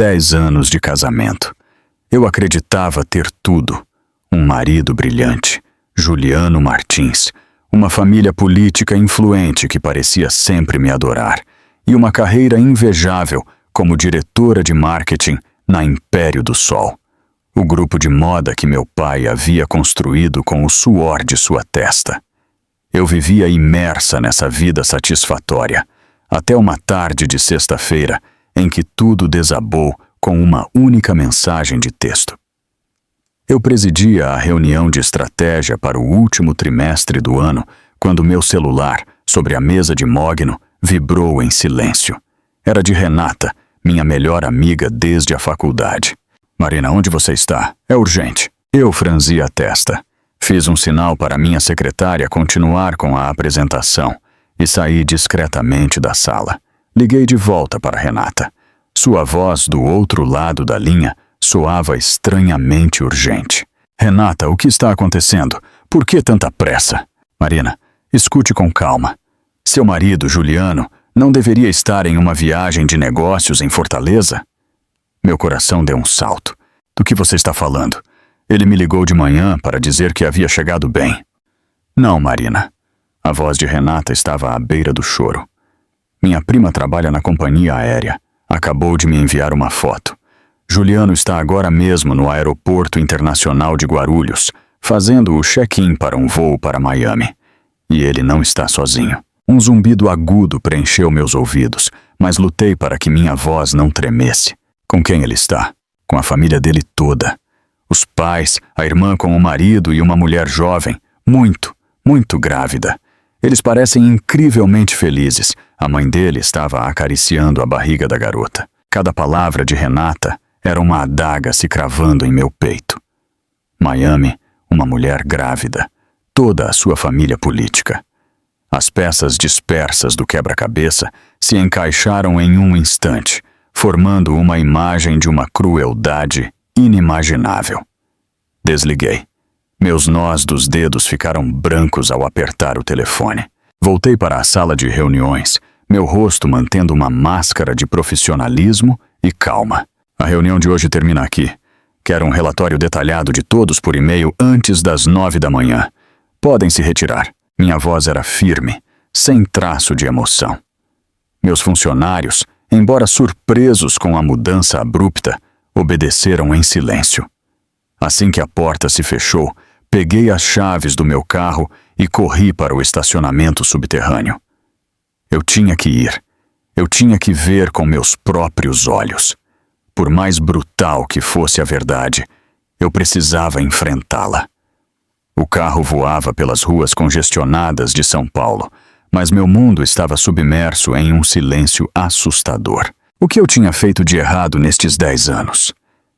10 anos de casamento. Eu acreditava ter tudo: um marido brilhante, Juliano Martins, uma família política influente que parecia sempre me adorar, e uma carreira invejável como diretora de marketing na Império do Sol, o grupo de moda que meu pai havia construído com o suor de sua testa. Eu vivia imersa nessa vida satisfatória, até uma tarde de sexta-feira em que tudo desabou com uma única mensagem de texto. Eu presidia a reunião de estratégia para o último trimestre do ano quando meu celular, sobre a mesa de mogno, vibrou em silêncio. Era de Renata, minha melhor amiga desde a faculdade. "Marina, onde você está? É urgente." Eu franzi a testa. Fiz um sinal para minha secretária continuar com a apresentação e saí discretamente da sala. Liguei de volta para Renata. Sua voz do outro lado da linha soava estranhamente urgente. "Renata, o que está acontecendo? Por que tanta pressa?" "Marina, escute com calma. Seu marido, Juliano, não deveria estar em uma viagem de negócios em Fortaleza?" Meu coração deu um salto. "Do que você está falando? Ele me ligou de manhã para dizer que havia chegado bem." "Não, Marina." A voz de Renata estava à beira do choro. "Minha prima trabalha na companhia aérea. Acabou de me enviar uma foto. Juliano está agora mesmo no Aeroporto Internacional de Guarulhos, fazendo o check-in para um voo para Miami. E ele não está sozinho." Um zumbido agudo preencheu meus ouvidos, mas lutei para que minha voz não tremesse. "Com quem ele está?" "Com a família dele toda. Os pais, a irmã com o marido e uma mulher jovem, muito grávida. Eles parecem incrivelmente felizes." A mãe dele estava acariciando a barriga da garota. Cada palavra de Renata era uma adaga se cravando em meu peito. Miami, uma mulher grávida, toda a sua família política. As peças dispersas do quebra-cabeça se encaixaram em um instante, formando uma imagem de uma crueldade inimaginável. Desliguei. Meus nós dos dedos ficaram brancos ao apertar o telefone. Voltei para a sala de reuniões, meu rosto mantendo uma máscara de profissionalismo e calma. "A reunião de hoje termina aqui. Quero um relatório detalhado de todos por e-mail antes das 9 da manhã. Podem se retirar." Minha voz era firme, sem traço de emoção. Meus funcionários, embora surpresos com a mudança abrupta, obedeceram em silêncio. Assim que a porta se fechou, peguei as chaves do meu carro e corri para o estacionamento subterrâneo. Eu tinha que ir. Eu tinha que ver com meus próprios olhos. Por mais brutal que fosse a verdade, eu precisava enfrentá-la. O carro voava pelas ruas congestionadas de São Paulo, mas meu mundo estava submerso em um silêncio assustador. O que eu tinha feito de errado nestes 10 anos?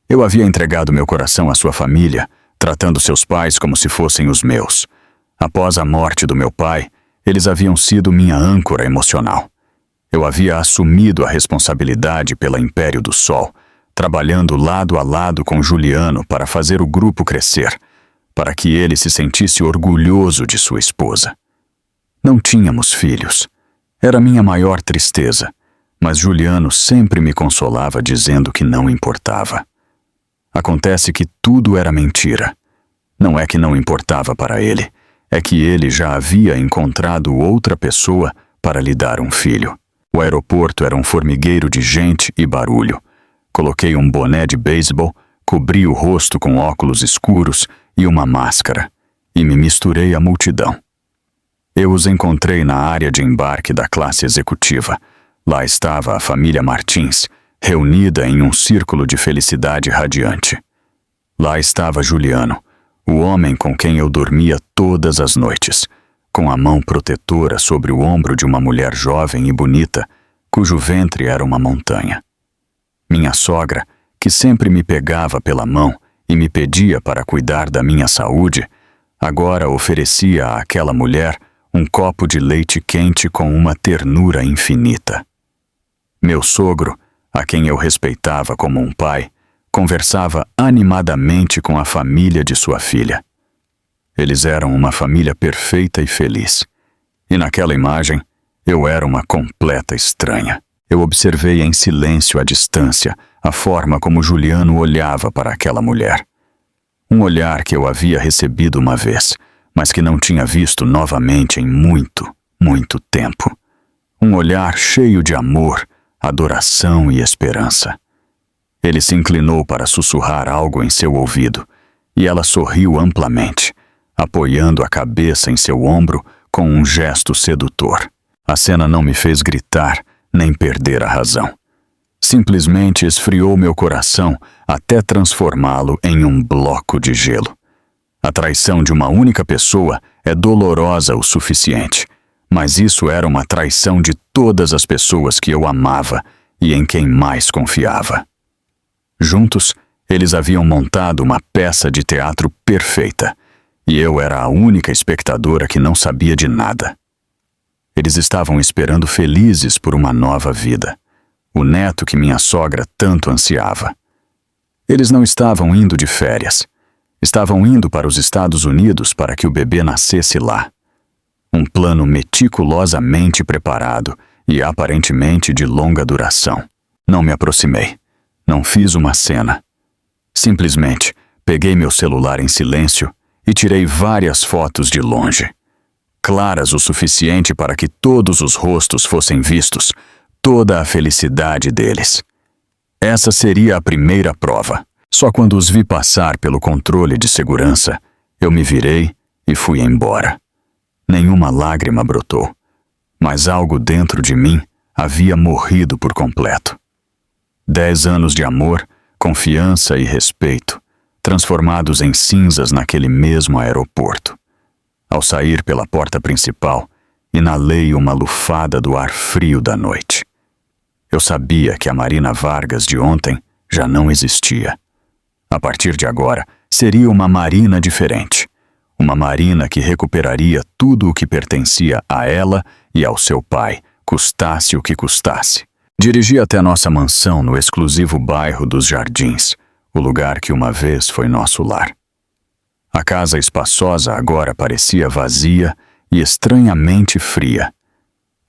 Eu havia entregado meu coração à sua família, tratando seus pais como se fossem os meus. Após a morte do meu pai, eles haviam sido minha âncora emocional. Eu havia assumido a responsabilidade pela Império do Sol, trabalhando lado a lado com Juliano para fazer o grupo crescer, para que ele se sentisse orgulhoso de sua esposa. Não tínhamos filhos. Era minha maior tristeza, mas Juliano sempre me consolava dizendo que não importava. Acontece que tudo era mentira. Não é que não importava para ele, é que ele já havia encontrado outra pessoa para lhe dar um filho. O aeroporto era um formigueiro de gente e barulho. Coloquei um boné de beisebol, cobri o rosto com óculos escuros e uma máscara, e me misturei à multidão. Eu os encontrei na área de embarque da classe executiva. Lá estava a família Martins, reunida em um círculo de felicidade radiante. Lá estava Juliano, o homem com quem eu dormia todas as noites, com a mão protetora sobre o ombro de uma mulher jovem e bonita, cujo ventre era uma montanha. Minha sogra, que sempre me pegava pela mão e me pedia para cuidar da minha saúde, agora oferecia àquela mulher um copo de leite quente com uma ternura infinita. Meu sogro, a quem eu respeitava como um pai, conversava animadamente com a família de sua filha. Eles eram uma família perfeita e feliz. E naquela imagem, eu era uma completa estranha. Eu observei em silêncio à distância a forma como Juliano olhava para aquela mulher. Um olhar que eu havia recebido uma vez, mas que não tinha visto novamente em muito, muito tempo. Um olhar cheio de amor, adoração e esperança. Ele se inclinou para sussurrar algo em seu ouvido, e ela sorriu amplamente, apoiando a cabeça em seu ombro com um gesto sedutor. A cena não me fez gritar, nem perder a razão. Simplesmente esfriou meu coração até transformá-lo em um bloco de gelo. A traição de uma única pessoa é dolorosa o suficiente, mas isso era uma traição de todas as pessoas que eu amava e em quem mais confiava. Juntos, eles haviam montado uma peça de teatro perfeita, e eu era a única espectadora que não sabia de nada. Eles estavam esperando felizes por uma nova vida, o neto que minha sogra tanto ansiava. Eles não estavam indo de férias. Estavam indo para os Estados Unidos para que o bebê nascesse lá. Um plano meticulosamente preparado e aparentemente de longa duração. Não me aproximei. Não fiz uma cena. Simplesmente peguei meu celular em silêncio e tirei várias fotos de longe. Claras o suficiente para que todos os rostos fossem vistos, toda a felicidade deles. Essa seria a primeira prova. Só quando os vi passar pelo controle de segurança, eu me virei e fui embora. Nenhuma lágrima brotou, mas algo dentro de mim havia morrido por completo. 10 anos de amor, confiança e respeito, transformados em cinzas naquele mesmo aeroporto. Ao sair pela porta principal, inalei uma lufada do ar frio da noite. Eu sabia que a Marina Vargas de ontem já não existia. A partir de agora, seria uma Marina diferente. Uma Marina que recuperaria tudo o que pertencia a ela e ao seu pai, custasse o que custasse. Dirigi até nossa mansão no exclusivo bairro dos Jardins, o lugar que uma vez foi nosso lar. A casa espaçosa agora parecia vazia e estranhamente fria.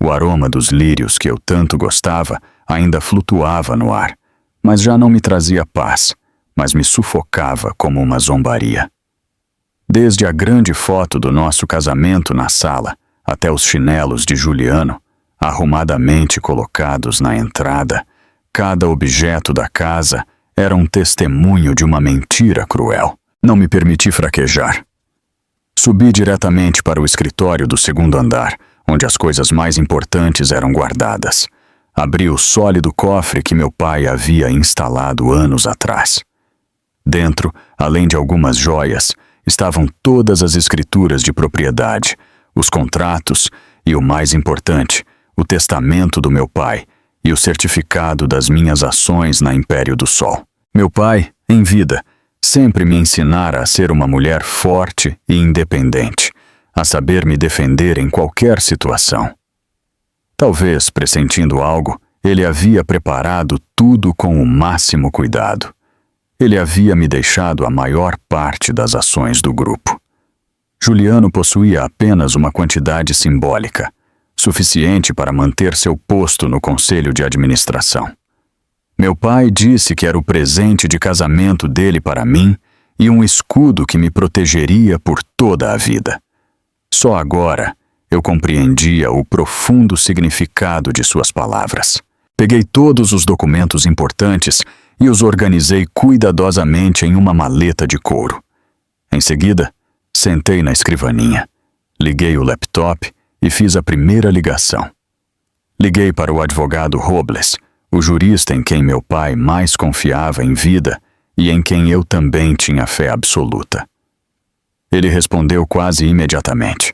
O aroma dos lírios que eu tanto gostava ainda flutuava no ar, mas já não me trazia paz, mas me sufocava como uma zombaria. Desde a grande foto do nosso casamento na sala até os chinelos de Juliano, arrumadamente colocados na entrada, cada objeto da casa era um testemunho de uma mentira cruel. Não me permiti fraquejar. Subi diretamente para o escritório do segundo andar, onde as coisas mais importantes eram guardadas. Abri o sólido cofre que meu pai havia instalado anos atrás. Dentro, além de algumas joias, estavam todas as escrituras de propriedade, os contratos e, o mais importante, o testamento do meu pai e o certificado das minhas ações na Império do Sol. Meu pai, em vida, sempre me ensinara a ser uma mulher forte e independente, a saber me defender em qualquer situação. Talvez, pressentindo algo, ele havia preparado tudo com o máximo cuidado. Ele havia me deixado a maior parte das ações do grupo. Juliano possuía apenas uma quantidade simbólica, suficiente para manter seu posto no conselho de administração. Meu pai disse que era o presente de casamento dele para mim e um escudo que me protegeria por toda a vida. Só agora eu compreendia o profundo significado de suas palavras. Peguei todos os documentos importantes e os organizei cuidadosamente em uma maleta de couro. Em seguida, sentei na escrivaninha, liguei o laptop e fiz a primeira ligação. Liguei para o advogado Robles, o jurista em quem meu pai mais confiava em vida e em quem eu também tinha fé absoluta. Ele respondeu quase imediatamente.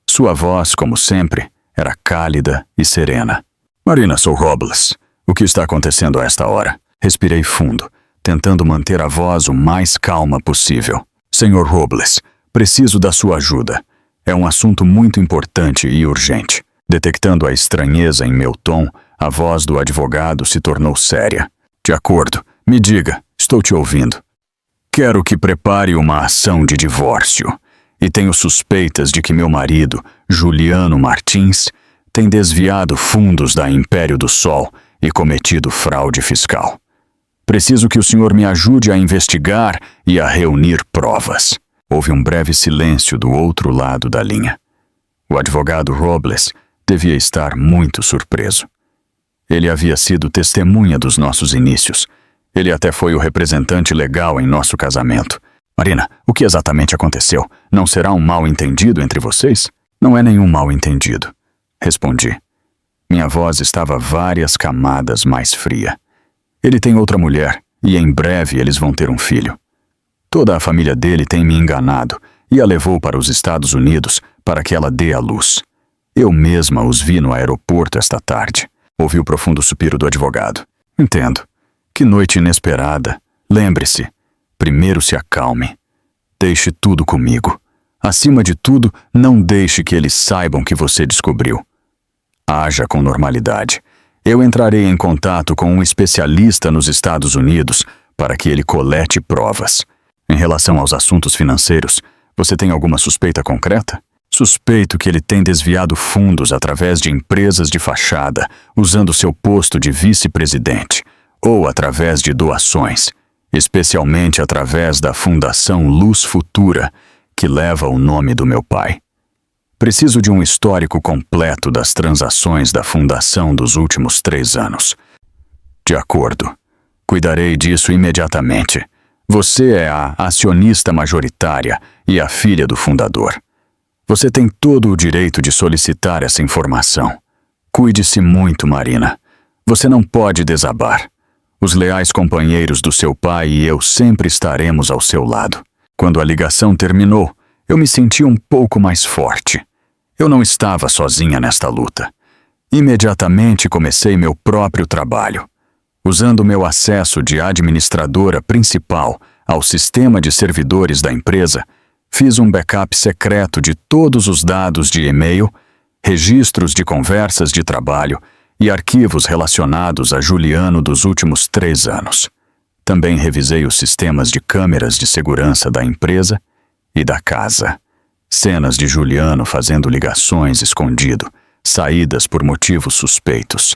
Sua voz, como sempre, era cálida e serena. Marina, sou Robles. O que está acontecendo a esta hora? Respirei fundo, tentando manter a voz o mais calma possível. Senhor Robles, preciso da sua ajuda. É um assunto muito importante e urgente. Detectando a estranheza em meu tom, a voz do advogado se tornou séria. De acordo, me diga, estou te ouvindo. Quero que prepare uma ação de divórcio. E tenho suspeitas de que meu marido, Juliano Martins, tem desviado fundos da Império do Sol e cometido fraude fiscal. Preciso que o senhor me ajude a investigar e a reunir provas. Houve um breve silêncio do outro lado da linha. O advogado Robles devia estar muito surpreso. Ele havia sido testemunha dos nossos inícios. Ele até foi o representante legal em nosso casamento. Marina, o que exatamente aconteceu? Não será um mal-entendido entre vocês? Não é nenhum mal-entendido, respondi. Minha voz estava várias camadas mais fria. Ele tem outra mulher, e em breve eles vão ter um filho. Toda a família dele tem me enganado e a levou para os Estados Unidos para que ela dê à luz. Eu mesma os vi no aeroporto esta tarde. Ouvi o profundo suspiro do advogado. Entendo. Que noite inesperada. Lembre-se, primeiro se acalme. Deixe tudo comigo. Acima de tudo, não deixe que eles saibam que você descobriu. Haja com normalidade. Eu entrarei em contato com um especialista nos Estados Unidos para que ele colete provas. Em relação aos assuntos financeiros, você tem alguma suspeita concreta? Suspeito que ele tem desviado fundos através de empresas de fachada, usando seu posto de vice-presidente, ou através de doações, especialmente através da Fundação Luz Futura, que leva o nome do meu pai. Preciso de um histórico completo das transações da fundação dos últimos 3 anos. De acordo. Cuidarei disso imediatamente. Você é a acionista majoritária e a filha do fundador. Você tem todo o direito de solicitar essa informação. Cuide-se muito, Marina. Você não pode desabar. Os leais companheiros do seu pai e eu sempre estaremos ao seu lado. Quando a ligação terminou, eu me senti um pouco mais forte. Eu não estava sozinha nesta luta. Imediatamente comecei meu próprio trabalho. Usando meu acesso de administradora principal ao sistema de servidores da empresa, fiz um backup secreto de todos os dados de e-mail, registros de conversas de trabalho e arquivos relacionados a Juliano dos últimos 3 anos. Também revisei os sistemas de câmeras de segurança da empresa e da casa. Cenas de Juliano fazendo ligações escondido, saídas por motivos suspeitos.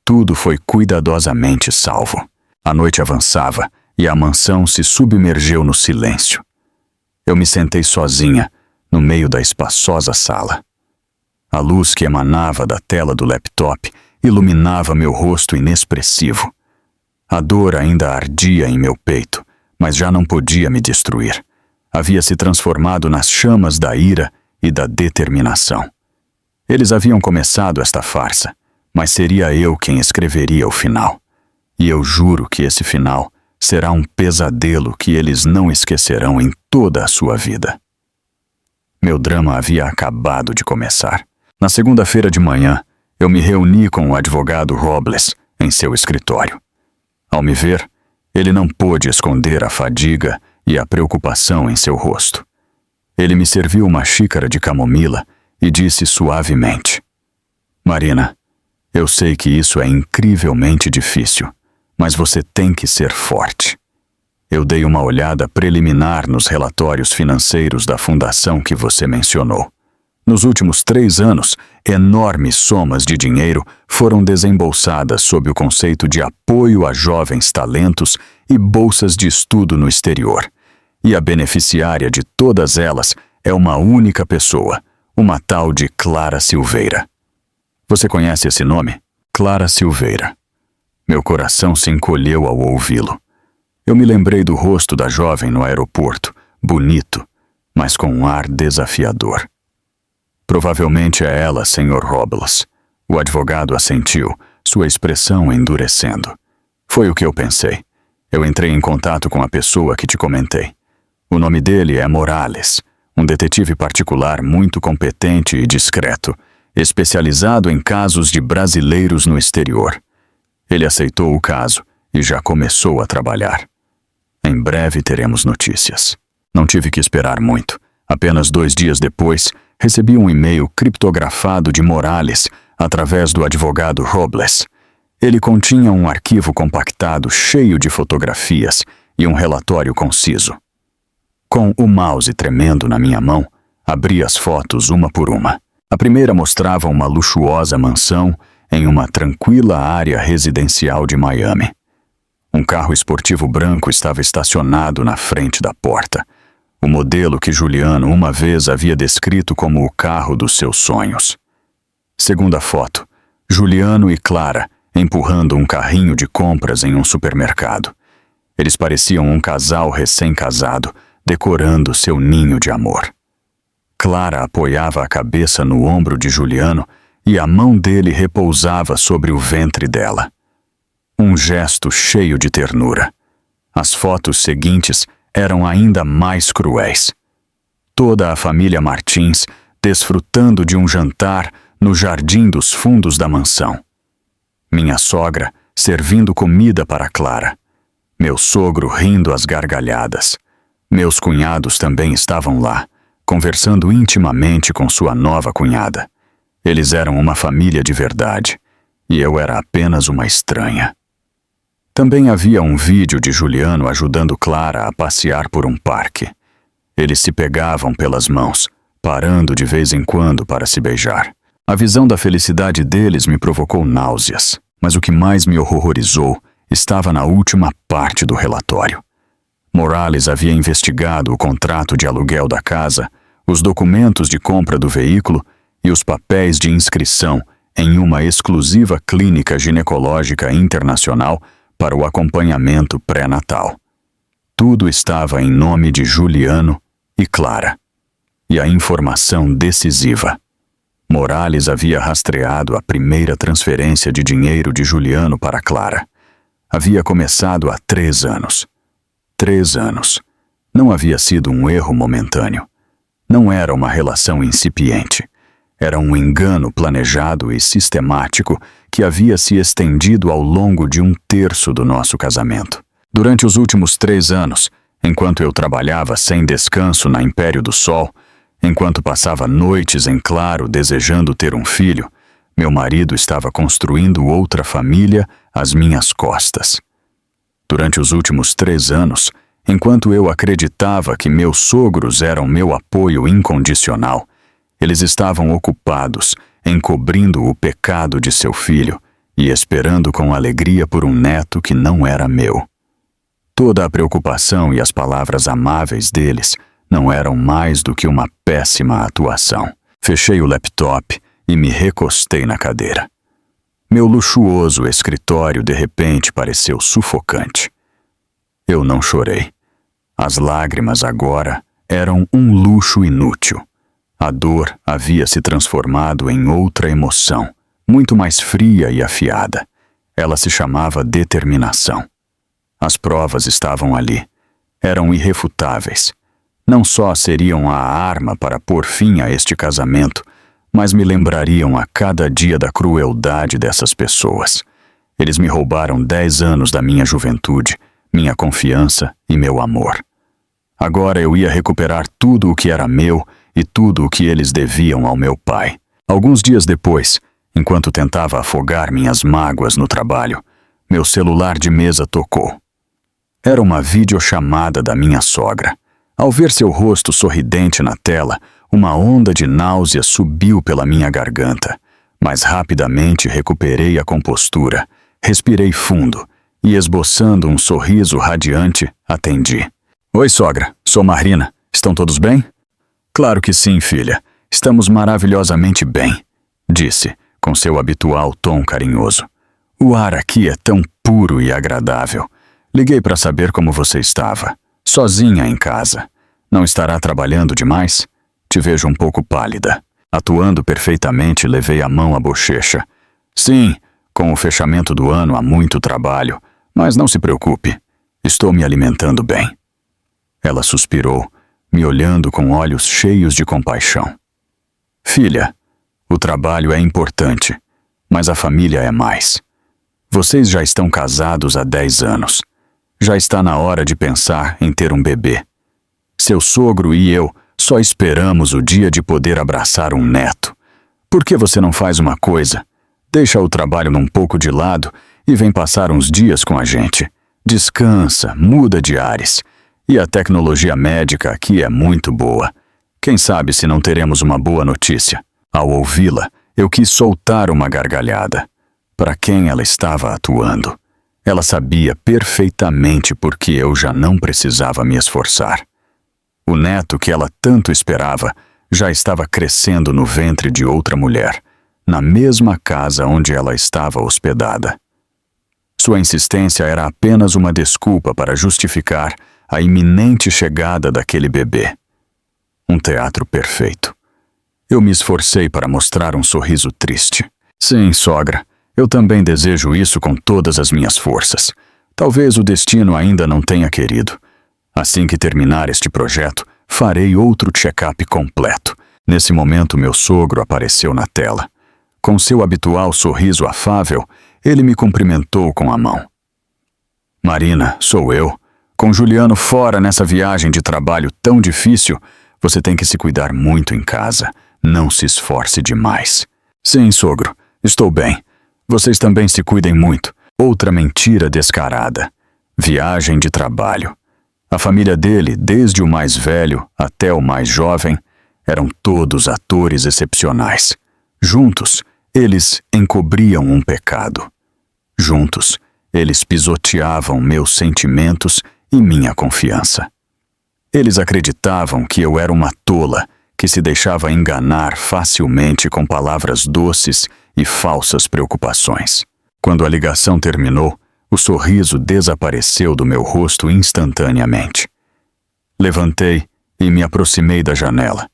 Tudo foi cuidadosamente salvo. A noite avançava e a mansão se submergeu no silêncio. Eu me sentei sozinha, no meio da espaçosa sala. A luz que emanava da tela do laptop iluminava meu rosto inexpressivo. A dor ainda ardia em meu peito, mas já não podia me destruir. Havia se transformado nas chamas da ira e da determinação. Eles haviam começado esta farsa, mas seria eu quem escreveria o final. E eu juro que esse final será um pesadelo que eles não esquecerão em toda a sua vida. Meu drama havia acabado de começar. Na segunda-feira de manhã, eu me reuni com o advogado Robles em seu escritório. Ao me ver, ele não pôde esconder a fadiga e a preocupação em seu rosto. Ele me serviu uma xícara de camomila e disse suavemente: Marina, eu sei que isso é incrivelmente difícil, mas você tem que ser forte. Eu dei uma olhada preliminar nos relatórios financeiros da fundação que você mencionou. Nos últimos 3 anos, enormes somas de dinheiro foram desembolsadas sob o conceito de apoio a jovens talentos e bolsas de estudo no exterior. E a beneficiária de todas elas é uma única pessoa, uma tal de Clara Silveira. Você conhece esse nome? Clara Silveira. Meu coração se encolheu ao ouvi-lo. Eu me lembrei do rosto da jovem no aeroporto, bonito, mas com um ar desafiador. Provavelmente é ela, Sr. Robles. O advogado assentiu, sua expressão endurecendo. Foi o que eu pensei. Eu entrei em contato com a pessoa que te comentei. O nome dele é Morales, um detetive particular muito competente e discreto, especializado em casos de brasileiros no exterior. Ele aceitou o caso e já começou a trabalhar. Em breve teremos notícias. Não tive que esperar muito. Apenas 2 dias depois, recebi um e-mail criptografado de Morales através do advogado Robles. Ele continha um arquivo compactado cheio de fotografias e um relatório conciso. Com o mouse tremendo na minha mão, abri as fotos uma por uma. A primeira mostrava uma luxuosa mansão em uma tranquila área residencial de Miami. Um carro esportivo branco estava estacionado na frente da porta, o modelo que Juliano uma vez havia descrito como o carro dos seus sonhos. Segunda foto, Juliano e Clara empurrando um carrinho de compras em um supermercado. Eles pareciam um casal recém-casado, decorando seu ninho de amor. Clara apoiava a cabeça no ombro de Juliano e a mão dele repousava sobre o ventre dela. Um gesto cheio de ternura. As fotos seguintes eram ainda mais cruéis. Toda a família Martins desfrutando de um jantar no jardim dos fundos da mansão. Minha sogra servindo comida para Clara. Meu sogro rindo às gargalhadas. Meus cunhados também estavam lá, conversando intimamente com sua nova cunhada. Eles eram uma família de verdade, e eu era apenas uma estranha. Também havia um vídeo de Juliano ajudando Clara a passear por um parque. Eles se pegavam pelas mãos, parando de vez em quando para se beijar. A visão da felicidade deles me provocou náuseas, mas o que mais me horrorizou estava na última parte do relatório. Morales havia investigado o contrato de aluguel da casa, os documentos de compra do veículo e os papéis de inscrição em uma exclusiva clínica ginecológica internacional para o acompanhamento pré-natal. Tudo estava em nome de Juliano e Clara. E a informação decisiva. Morales havia rastreado a primeira transferência de dinheiro de Juliano para Clara. Havia começado há 3 anos. 3 anos. Não havia sido um erro momentâneo. Não era uma relação incipiente. Era um engano planejado e sistemático que havia se estendido ao longo de 1/3 do nosso casamento. Durante os últimos 3 anos, enquanto eu trabalhava sem descanso na Império do Sol, enquanto passava noites em claro desejando ter um filho, meu marido estava construindo outra família às minhas costas. Durante os últimos 3 anos, enquanto eu acreditava que meus sogros eram meu apoio incondicional, eles estavam ocupados encobrindo o pecado de seu filho e esperando com alegria por um neto que não era meu. Toda a preocupação e as palavras amáveis deles não eram mais do que uma péssima atuação. Fechei o laptop e me recostei na cadeira. Meu luxuoso escritório de repente pareceu sufocante. Eu não chorei. As lágrimas agora eram um luxo inútil. A dor havia se transformado em outra emoção, muito mais fria e afiada. Ela se chamava determinação. As provas estavam ali. Eram irrefutáveis. Não só seriam a arma para pôr fim a este casamento, mas me lembrariam a cada dia da crueldade dessas pessoas. Eles me roubaram 10 anos da minha juventude, minha confiança e meu amor. Agora eu ia recuperar tudo o que era meu e tudo o que eles deviam ao meu pai. Alguns dias depois, enquanto tentava afogar minhas mágoas no trabalho, meu celular de mesa tocou. Era uma videochamada da minha sogra. Ao ver seu rosto sorridente na tela, uma onda de náusea subiu pela minha garganta, mas rapidamente recuperei a compostura, respirei fundo e, esboçando um sorriso radiante, atendi. Oi, sogra, sou Marina. Estão todos bem? Claro que sim, filha. Estamos maravilhosamente bem, disse, com seu habitual tom carinhoso. O ar aqui é tão puro e agradável. Liguei para saber como você estava. Sozinha em casa. Não estará trabalhando demais? Te vejo um pouco pálida. Atuando perfeitamente, levei a mão à bochecha. Sim, com o fechamento do ano há muito trabalho, mas não se preocupe. Estou me alimentando bem. Ela suspirou, me olhando com olhos cheios de compaixão. Filha, o trabalho é importante, mas a família é mais. Vocês já estão casados há 10 anos. Já está na hora de pensar em ter um bebê. Seu sogro e eu só esperamos o dia de poder abraçar um neto. Por que você não faz uma coisa? Deixa o trabalho um pouco de lado e vem passar uns dias com a gente. Descansa, muda de ares. E a tecnologia médica aqui é muito boa. Quem sabe se não teremos uma boa notícia? Ao ouvi-la, eu quis soltar uma gargalhada. para quem ela estava atuando. Ela sabia perfeitamente por que eu já não precisava me esforçar. O neto que ela tanto esperava já estava crescendo no ventre de outra mulher, na mesma casa onde ela estava hospedada. Sua insistência era apenas uma desculpa para justificar a iminente chegada daquele bebê. Um teatro perfeito. Eu me esforcei para mostrar um sorriso triste. Sim, sogra, eu também desejo isso com todas as minhas forças. Talvez o destino ainda não tenha querido. Assim que terminar este projeto, farei outro check-up completo. Nesse momento, meu sogro apareceu na tela. Com seu habitual sorriso afável, ele me cumprimentou com a mão. Marina, sou eu. Com Juliano fora nessa viagem de trabalho tão difícil, você tem que se cuidar muito em casa. Não se esforce demais. Sim, sogro, estou bem. Vocês também se cuidem muito. Outra mentira descarada. Viagem de trabalho. A família dele, desde o mais velho até o mais jovem, eram todos atores excepcionais. Juntos, eles encobriam um pecado. Juntos, eles pisoteavam meus sentimentos e minha confiança. Eles acreditavam que eu era uma tola que se deixava enganar facilmente com palavras doces e falsas preocupações. Quando a ligação terminou, o sorriso desapareceu do meu rosto instantaneamente. Levantei e me aproximei da janela,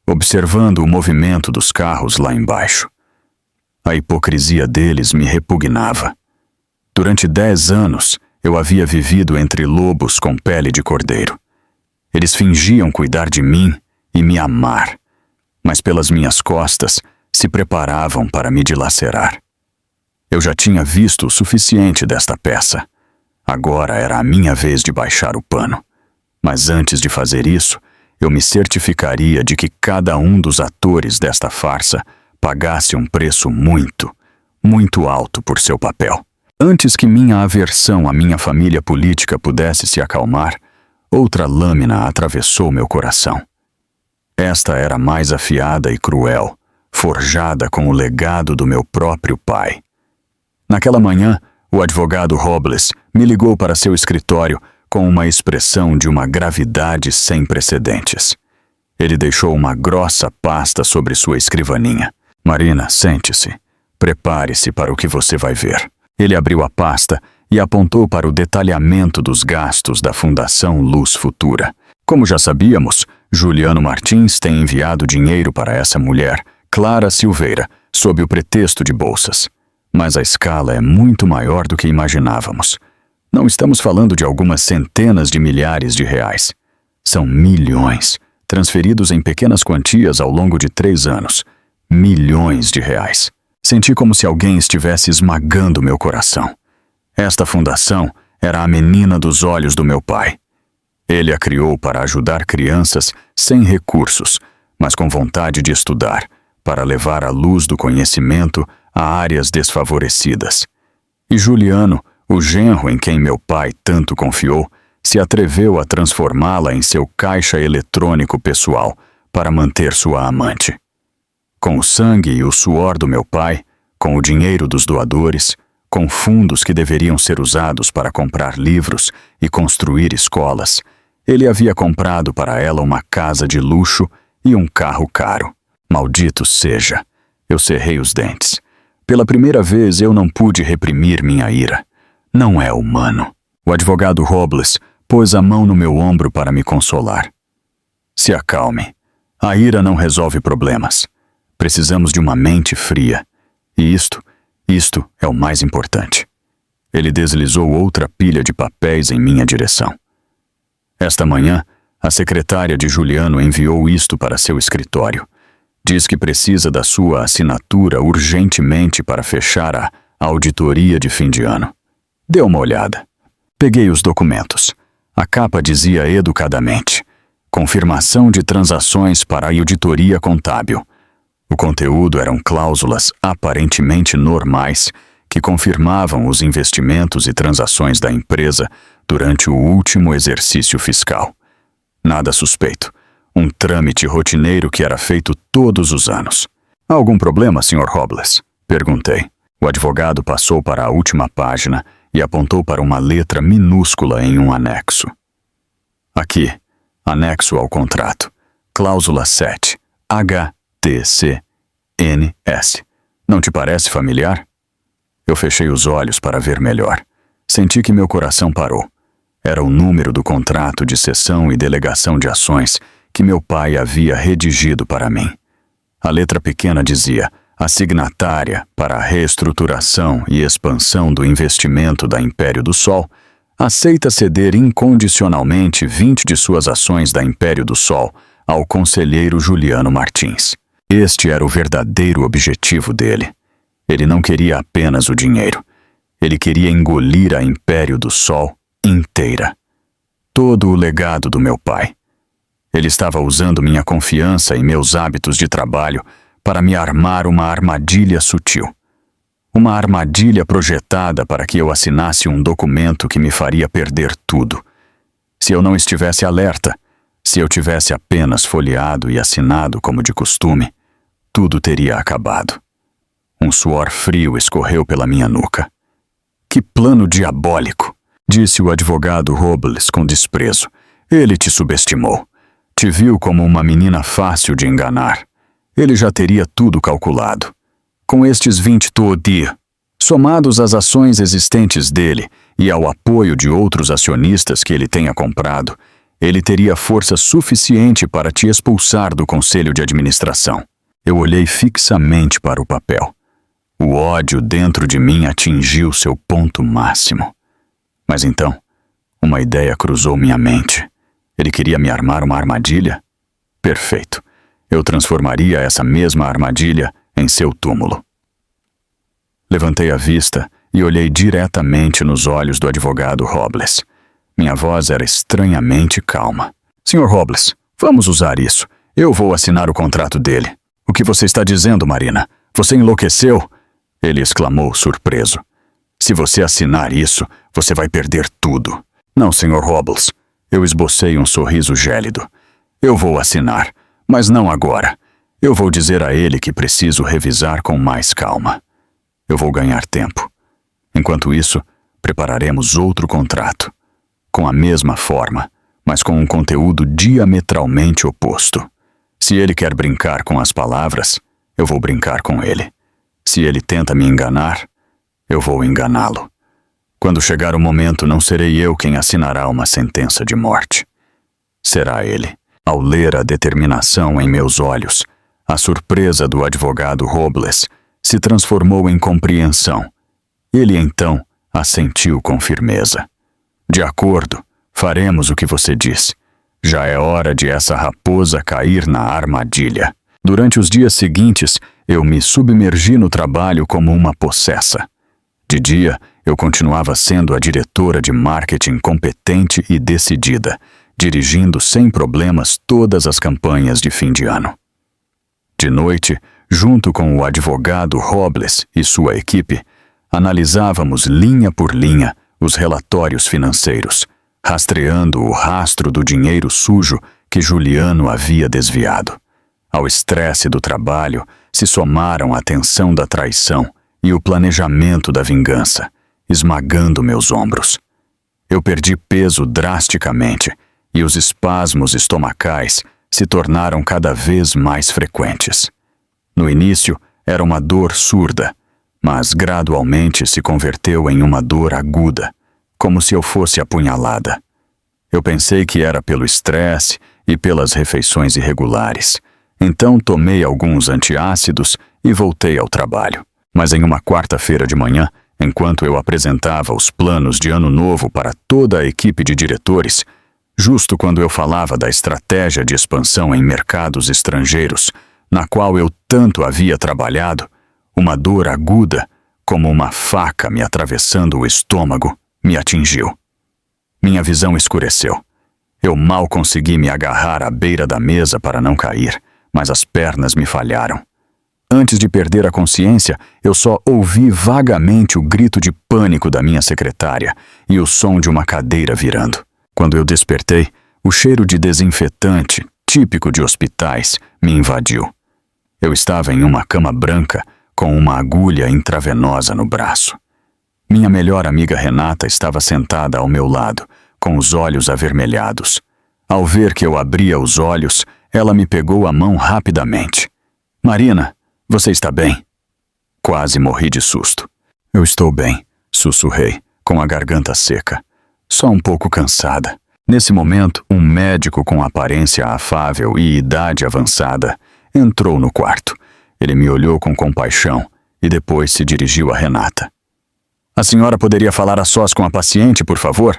observando o movimento dos carros lá embaixo. A hipocrisia deles me repugnava. Durante 10 anos, eu havia vivido entre lobos com pele de cordeiro. Eles fingiam cuidar de mim e me amar, mas pelas minhas costas se preparavam para me dilacerar. Eu já tinha visto o suficiente desta peça. Agora era a minha vez de baixar o pano. Mas antes de fazer isso, eu me certificaria de que cada um dos atores desta farsa pagasse um preço muito, muito alto por seu papel. Antes que minha aversão à minha família política pudesse se acalmar, outra lâmina atravessou meu coração. Esta era mais afiada e cruel, forjada com o legado do meu próprio pai. Naquela manhã, o advogado Robles me ligou para seu escritório com uma expressão de uma gravidade sem precedentes. Ele deixou uma grossa pasta sobre sua escrivaninha. Marina, sente-se. Prepare-se para o que você vai ver. Ele abriu a pasta e apontou para o detalhamento dos gastos da Fundação Luz Futura. Como já sabíamos, Juliano Martins tem enviado dinheiro para essa mulher, Clara Silveira, sob o pretexto de bolsas. Mas a escala é muito maior do que imaginávamos. Não estamos falando de algumas centenas de milhares de reais. São milhões, transferidos em pequenas quantias ao longo de 3 anos. Milhões de reais. Senti como se alguém estivesse esmagando meu coração. Esta fundação era a menina dos olhos do meu pai. Ele a criou para ajudar crianças sem recursos, mas com vontade de estudar, para levar a luz do conhecimento a áreas desfavorecidas. E Juliano, o genro em quem meu pai tanto confiou, se atreveu a transformá-la em seu caixa eletrônico pessoal para manter sua amante. Com o sangue e o suor do meu pai, com o dinheiro dos doadores, com fundos que deveriam ser usados para comprar livros e construir escolas, ele havia comprado para ela uma casa de luxo e um carro caro. Maldito seja! Eu cerrei os dentes. Pela primeira vez eu não pude reprimir minha ira. Não é humano. O advogado Robles pôs a mão no meu ombro para me consolar. Se acalme. A ira não resolve problemas. Precisamos de uma mente fria. E isto é o mais importante. Ele deslizou outra pilha de papéis em minha direção. Esta manhã, a secretária de Juliano enviou isto para seu escritório. Diz que precisa da sua assinatura urgentemente para fechar a auditoria de fim de ano. Dê uma olhada. Peguei os documentos. A capa dizia educadamente: confirmação de transações para a auditoria contábil. O conteúdo eram cláusulas aparentemente normais que confirmavam os investimentos e transações da empresa durante o último exercício fiscal. Nada suspeito. Um trâmite rotineiro que era feito todos os anos. Há algum problema, Sr. Robles? Perguntei. O advogado passou para a última página e apontou para uma letra minúscula em um anexo. Aqui, anexo ao contrato, cláusula 7, HTCNS. Não te parece familiar? Eu fechei os olhos para ver melhor. Senti que meu coração parou. Era o número do contrato de cessão e delegação de ações que meu pai havia redigido para mim. A letra pequena dizia: a signatária para a reestruturação e expansão do investimento da Império do Sol aceita ceder incondicionalmente 20 de suas ações da Império do Sol ao conselheiro Juliano Martins. Este era o verdadeiro objetivo dele. Ele não queria apenas o dinheiro. Ele queria engolir a Império do Sol inteira. Todo o legado do meu pai. Ele estava usando minha confiança e meus hábitos de trabalho para me armar uma armadilha sutil. Uma armadilha projetada para que eu assinasse um documento que me faria perder tudo. Se eu não estivesse alerta, se eu tivesse apenas folheado e assinado como de costume, tudo teria acabado. Um suor frio escorreu pela minha nuca. Que plano diabólico! Disse o advogado Robles com desprezo. Ele te subestimou. Te viu como uma menina fácil de enganar. Ele já teria tudo calculado. Com estes 20 TODI, somados às ações existentes dele e ao apoio de outros acionistas que ele tenha comprado, ele teria força suficiente para te expulsar do conselho de administração. Eu olhei fixamente para o papel. O ódio dentro de mim atingiu seu ponto máximo. Mas então, uma ideia cruzou minha mente. Ele queria me armar uma armadilha? Perfeito. Eu transformaria essa mesma armadilha em seu túmulo. Levantei a vista e olhei diretamente nos olhos do advogado Robles. Minha voz era estranhamente calma. Sr. Robles, vamos usar isso. Eu vou assinar o contrato dele. O que você está dizendo, Marina? Você enlouqueceu? Ele exclamou, surpreso. Se você assinar isso, você vai perder tudo. Não, Sr. Robles. Eu esbocei um sorriso gélido. Eu vou assinar, mas não agora. Eu vou dizer a ele que preciso revisar com mais calma. Eu vou ganhar tempo. Enquanto isso, prepararemos outro contrato. Com a mesma forma, mas com um conteúdo diametralmente oposto. Se ele quer brincar com as palavras, eu vou brincar com ele. Se ele tenta me enganar, eu vou enganá-lo. Quando chegar o momento, não serei eu quem assinará uma sentença de morte. Será ele. Ao ler a determinação em meus olhos, a surpresa do advogado Robles se transformou em compreensão. Ele então assentiu com firmeza. De acordo, faremos o que você diz. Já é hora de essa raposa cair na armadilha. Durante os dias seguintes, eu me submergi no trabalho como uma possessa. De dia, eu continuava sendo a diretora de marketing competente e decidida, dirigindo sem problemas todas as campanhas de fim de ano. De noite, junto com o advogado Robles e sua equipe, analisávamos linha por linha os relatórios financeiros, rastreando o rastro do dinheiro sujo que Juliano havia desviado. Ao estresse do trabalho se somaram a tensão da traição e o planejamento da vingança, esmagando meus ombros. Eu perdi peso drasticamente e os espasmos estomacais se tornaram cada vez mais frequentes. No início, era uma dor surda, mas gradualmente se converteu em uma dor aguda, como se eu fosse apunhalada. Eu pensei que era pelo estresse e pelas refeições irregulares. Então tomei alguns antiácidos e voltei ao trabalho. Mas em uma quarta-feira de manhã, enquanto eu apresentava os planos de ano novo para toda a equipe de diretores, justo quando eu falava da estratégia de expansão em mercados estrangeiros, na qual eu tanto havia trabalhado, uma dor aguda, como uma faca me atravessando o estômago, me atingiu. Minha visão escureceu. Eu mal consegui me agarrar à beira da mesa para não cair, mas as pernas me falharam. Antes de perder a consciência, eu só ouvi vagamente o grito de pânico da minha secretária e o som de uma cadeira virando. Quando eu despertei, o cheiro de desinfetante, típico de hospitais, me invadiu. Eu estava em uma cama branca, com uma agulha intravenosa no braço. Minha melhor amiga Renata estava sentada ao meu lado, com os olhos avermelhados. Ao ver que eu abria os olhos, ela me pegou a mão rapidamente. Marina, você está bem? Quase morri de susto. Eu estou bem, sussurrei, com a garganta seca. Só um pouco cansada. Nesse momento, um médico com aparência afável e idade avançada entrou no quarto. Ele me olhou com compaixão e depois se dirigiu a Renata. A senhora poderia falar a sós com a paciente, por favor?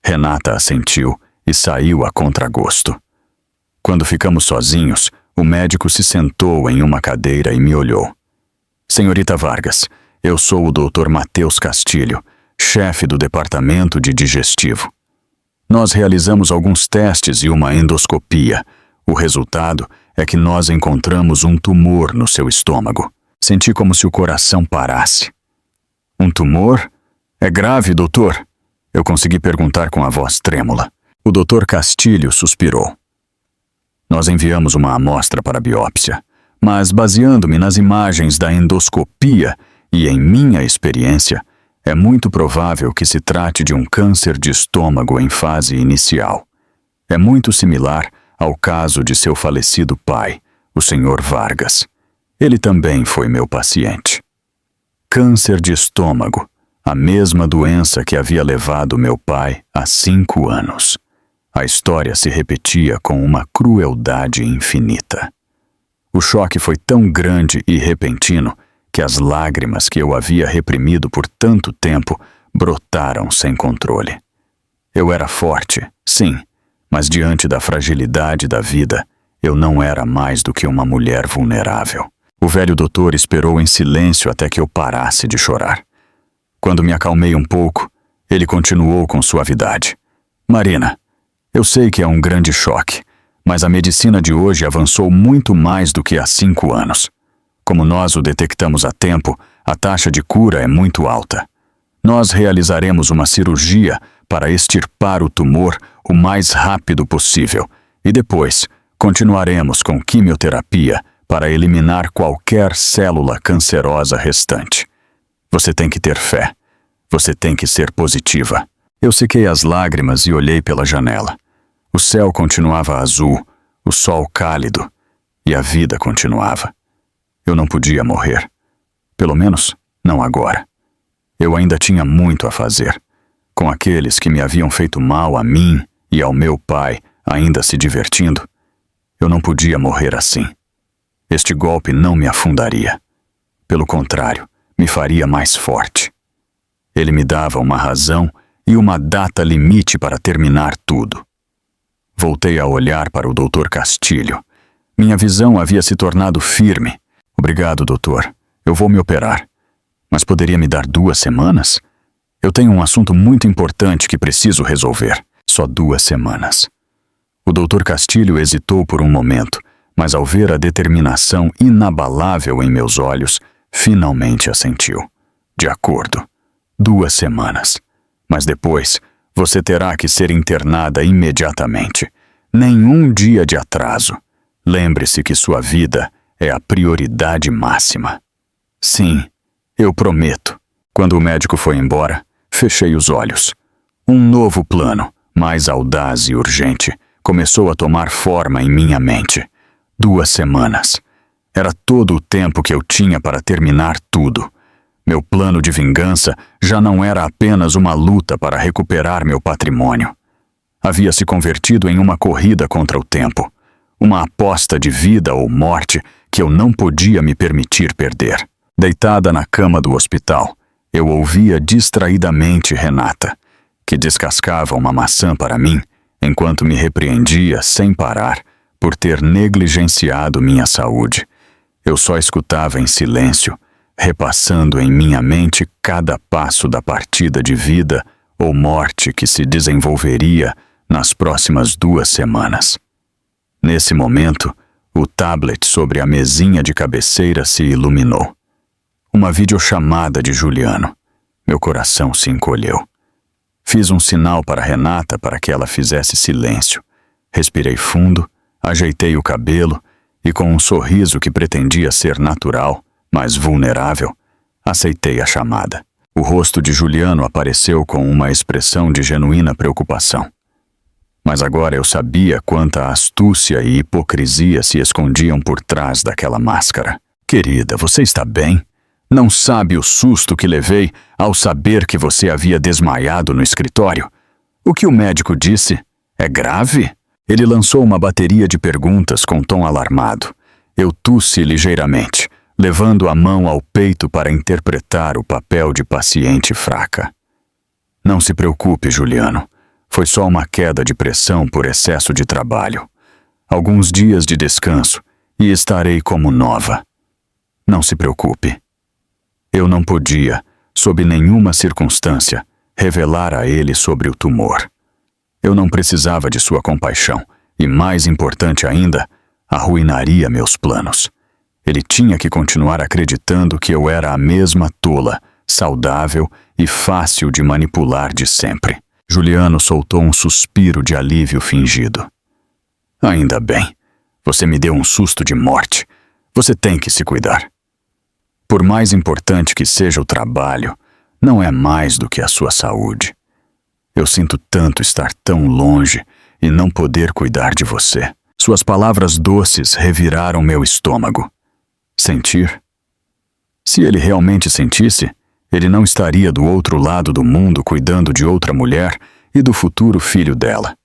Renata assentiu e saiu a contragosto. Quando ficamos sozinhos, o médico se sentou em uma cadeira e me olhou. Senhorita Vargas, eu sou o Dr. Matheus Castilho, chefe do departamento de digestivo. Nós realizamos alguns testes e uma endoscopia. O resultado é que nós encontramos um tumor no seu estômago. Senti como se o coração parasse. Um tumor? É grave, doutor? Eu consegui perguntar com a voz trêmula. O Dr. Castilho suspirou. Nós enviamos uma amostra para biópsia, mas baseando-me nas imagens da endoscopia e em minha experiência, é muito provável que se trate de um câncer de estômago em fase inicial. É muito similar ao caso de seu falecido pai, o Sr. Vargas. Ele também foi meu paciente. Câncer de estômago, a mesma doença que havia levado meu pai há 5 anos. A história se repetia com uma crueldade infinita. O choque foi tão grande e repentino que as lágrimas que eu havia reprimido por tanto tempo brotaram sem controle. Eu era forte, sim, mas diante da fragilidade da vida, eu não era mais do que uma mulher vulnerável. O velho doutor esperou em silêncio até que eu parasse de chorar. Quando me acalmei um pouco, ele continuou com suavidade. Marina, eu sei que é um grande choque, mas a medicina de hoje avançou muito mais do que há 5 anos. Como nós o detectamos a tempo, a taxa de cura é muito alta. Nós realizaremos uma cirurgia para extirpar o tumor o mais rápido possível e depois continuaremos com quimioterapia para eliminar qualquer célula cancerosa restante. Você tem que ter fé. Você tem que ser positiva. Eu sequei as lágrimas e olhei pela janela. O céu continuava azul, o sol cálido, e a vida continuava. Eu não podia morrer. Pelo menos, não agora. Eu ainda tinha muito a fazer. Com aqueles que me haviam feito mal a mim e ao meu pai ainda se divertindo, eu não podia morrer assim. Este golpe não me afundaria. Pelo contrário, me faria mais forte. Ele me dava uma razão e uma data limite para terminar tudo. Voltei a olhar para o Dr. Castilho. Minha visão havia se tornado firme. Obrigado, doutor. Eu vou me operar. Mas poderia me dar 2 semanas? Eu tenho um assunto muito importante que preciso resolver. Só 2 semanas. O Dr. Castilho hesitou por um momento, mas ao ver a determinação inabalável em meus olhos, finalmente assentiu. De acordo. 2 semanas. Mas depois, você terá que ser internada imediatamente. Nenhum dia de atraso. Lembre-se que sua vida é a prioridade máxima. Sim, eu prometo. Quando o médico foi embora, fechei os olhos. Um novo plano, mais audaz e urgente, começou a tomar forma em minha mente. 2 semanas. Era todo o tempo que eu tinha para terminar tudo. Meu plano de vingança já não era apenas uma luta para recuperar meu patrimônio. Havia se convertido em uma corrida contra o tempo. Uma aposta de vida ou morte que eu não podia me permitir perder. Deitada na cama do hospital, eu ouvia distraidamente Renata, que descascava uma maçã para mim, enquanto me repreendia sem parar por ter negligenciado minha saúde. Eu só escutava em silêncio, repassando em minha mente cada passo da partida de vida ou morte que se desenvolveria nas próximas 2 semanas. Nesse momento, o tablet sobre a mesinha de cabeceira se iluminou. Uma videochamada de Juliano. Meu coração se encolheu. Fiz um sinal para Renata para que ela fizesse silêncio. Respirei fundo, ajeitei o cabelo e, com um sorriso que pretendia ser natural, mas vulnerável, aceitei a chamada. O rosto de Juliano apareceu com uma expressão de genuína preocupação. Mas agora eu sabia quanta astúcia e hipocrisia se escondiam por trás daquela máscara. Querida, você está bem? Não sabe o susto que levei ao saber que você havia desmaiado no escritório? O que o médico disse? É grave? Ele lançou uma bateria de perguntas com tom alarmado. Eu tossi ligeiramente, levando a mão ao peito para interpretar o papel de paciente fraca. Não se preocupe, Juliano. Foi só uma queda de pressão por excesso de trabalho. Alguns dias de descanso e estarei como nova. Não se preocupe. Eu não podia, sob nenhuma circunstância, revelar a ele sobre o tumor. Eu não precisava de sua compaixão e, mais importante ainda, arruinaria meus planos. Ele tinha que continuar acreditando que eu era a mesma tola, saudável e fácil de manipular de sempre. Juliano soltou um suspiro de alívio fingido. Ainda bem. Você me deu um susto de morte. Você tem que se cuidar. Por mais importante que seja o trabalho, não é mais do que a sua saúde. Eu sinto tanto estar tão longe e não poder cuidar de você. Suas palavras doces reviraram meu estômago. Sentir? Se ele realmente sentisse, ele não estaria do outro lado do mundo cuidando de outra mulher e do futuro filho dela.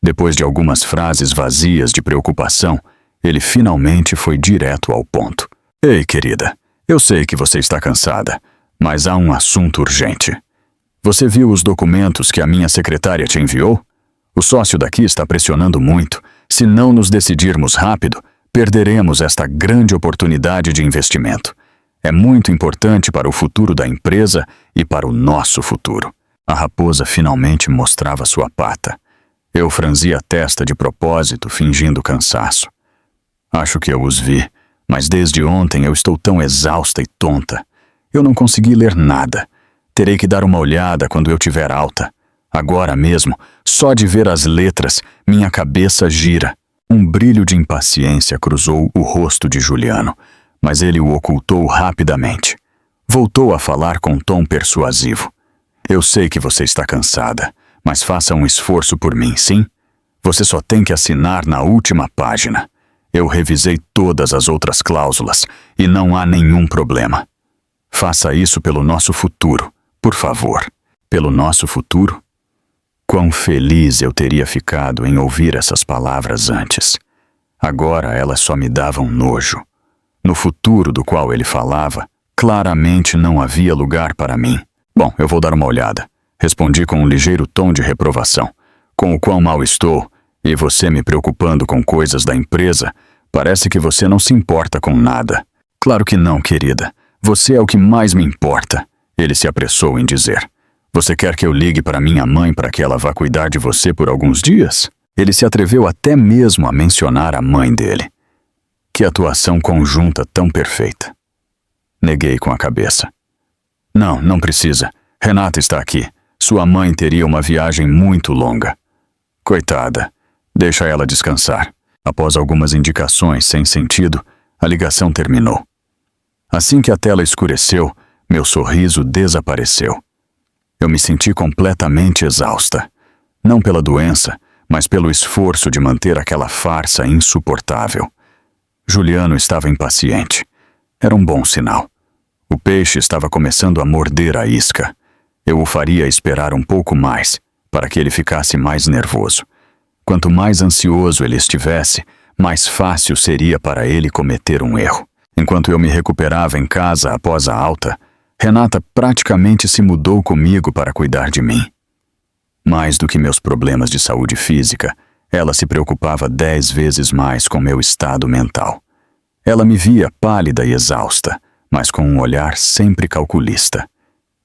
Depois de algumas frases vazias de preocupação, ele finalmente foi direto ao ponto. Ei, querida, eu sei que você está cansada, mas há um assunto urgente. Você viu os documentos que a minha secretária te enviou? O sócio daqui está pressionando muito. Se não nos decidirmos rápido, perderemos esta grande oportunidade de investimento. É muito importante para o futuro da empresa e para o nosso futuro. A raposa finalmente mostrava sua pata. Eu franzi a testa de propósito, fingindo cansaço. Acho que eu os vi, mas desde ontem eu estou tão exausta e tonta. Eu não consegui ler nada. Terei que dar uma olhada quando eu tiver alta. Agora mesmo, só de ver as letras, minha cabeça gira. Um brilho de impaciência cruzou o rosto de Juliano, mas ele o ocultou rapidamente. Voltou a falar com tom persuasivo. Eu sei que você está cansada, mas faça um esforço por mim, sim? Você só tem que assinar na última página. Eu revisei todas as outras cláusulas e não há nenhum problema. Faça isso pelo nosso futuro, por favor. Pelo nosso futuro? Quão feliz eu teria ficado em ouvir essas palavras antes. Agora elas só me davam nojo. No futuro do qual ele falava, claramente não havia lugar para mim. Bom, eu vou dar uma olhada. Respondi com um ligeiro tom de reprovação. Com o quão mal estou, e você me preocupando com coisas da empresa, parece que você não se importa com nada. Claro que não, querida. Você é o que mais me importa, ele se apressou em dizer. Você quer que eu ligue para minha mãe para que ela vá cuidar de você por alguns dias? Ele se atreveu até mesmo a mencionar a mãe dele. Que atuação conjunta tão perfeita. Neguei com a cabeça. Não, não precisa. Renata está aqui. Sua mãe teria uma viagem muito longa. Coitada. Deixa ela descansar. Após algumas indicações sem sentido, a ligação terminou. Assim que a tela escureceu, meu sorriso desapareceu. Eu me senti completamente exausta. Não pela doença, mas pelo esforço de manter aquela farsa insuportável. Juliano estava impaciente. Era um bom sinal. O peixe estava começando a morder a isca. Eu o faria esperar um pouco mais, para que ele ficasse mais nervoso. Quanto mais ansioso ele estivesse, mais fácil seria para ele cometer um erro. Enquanto eu me recuperava em casa após a alta, Renata praticamente se mudou comigo para cuidar de mim. Mais do que meus problemas de saúde física, ela se preocupava 10 vezes mais com meu estado mental. Ela me via pálida e exausta, mas com um olhar sempre calculista.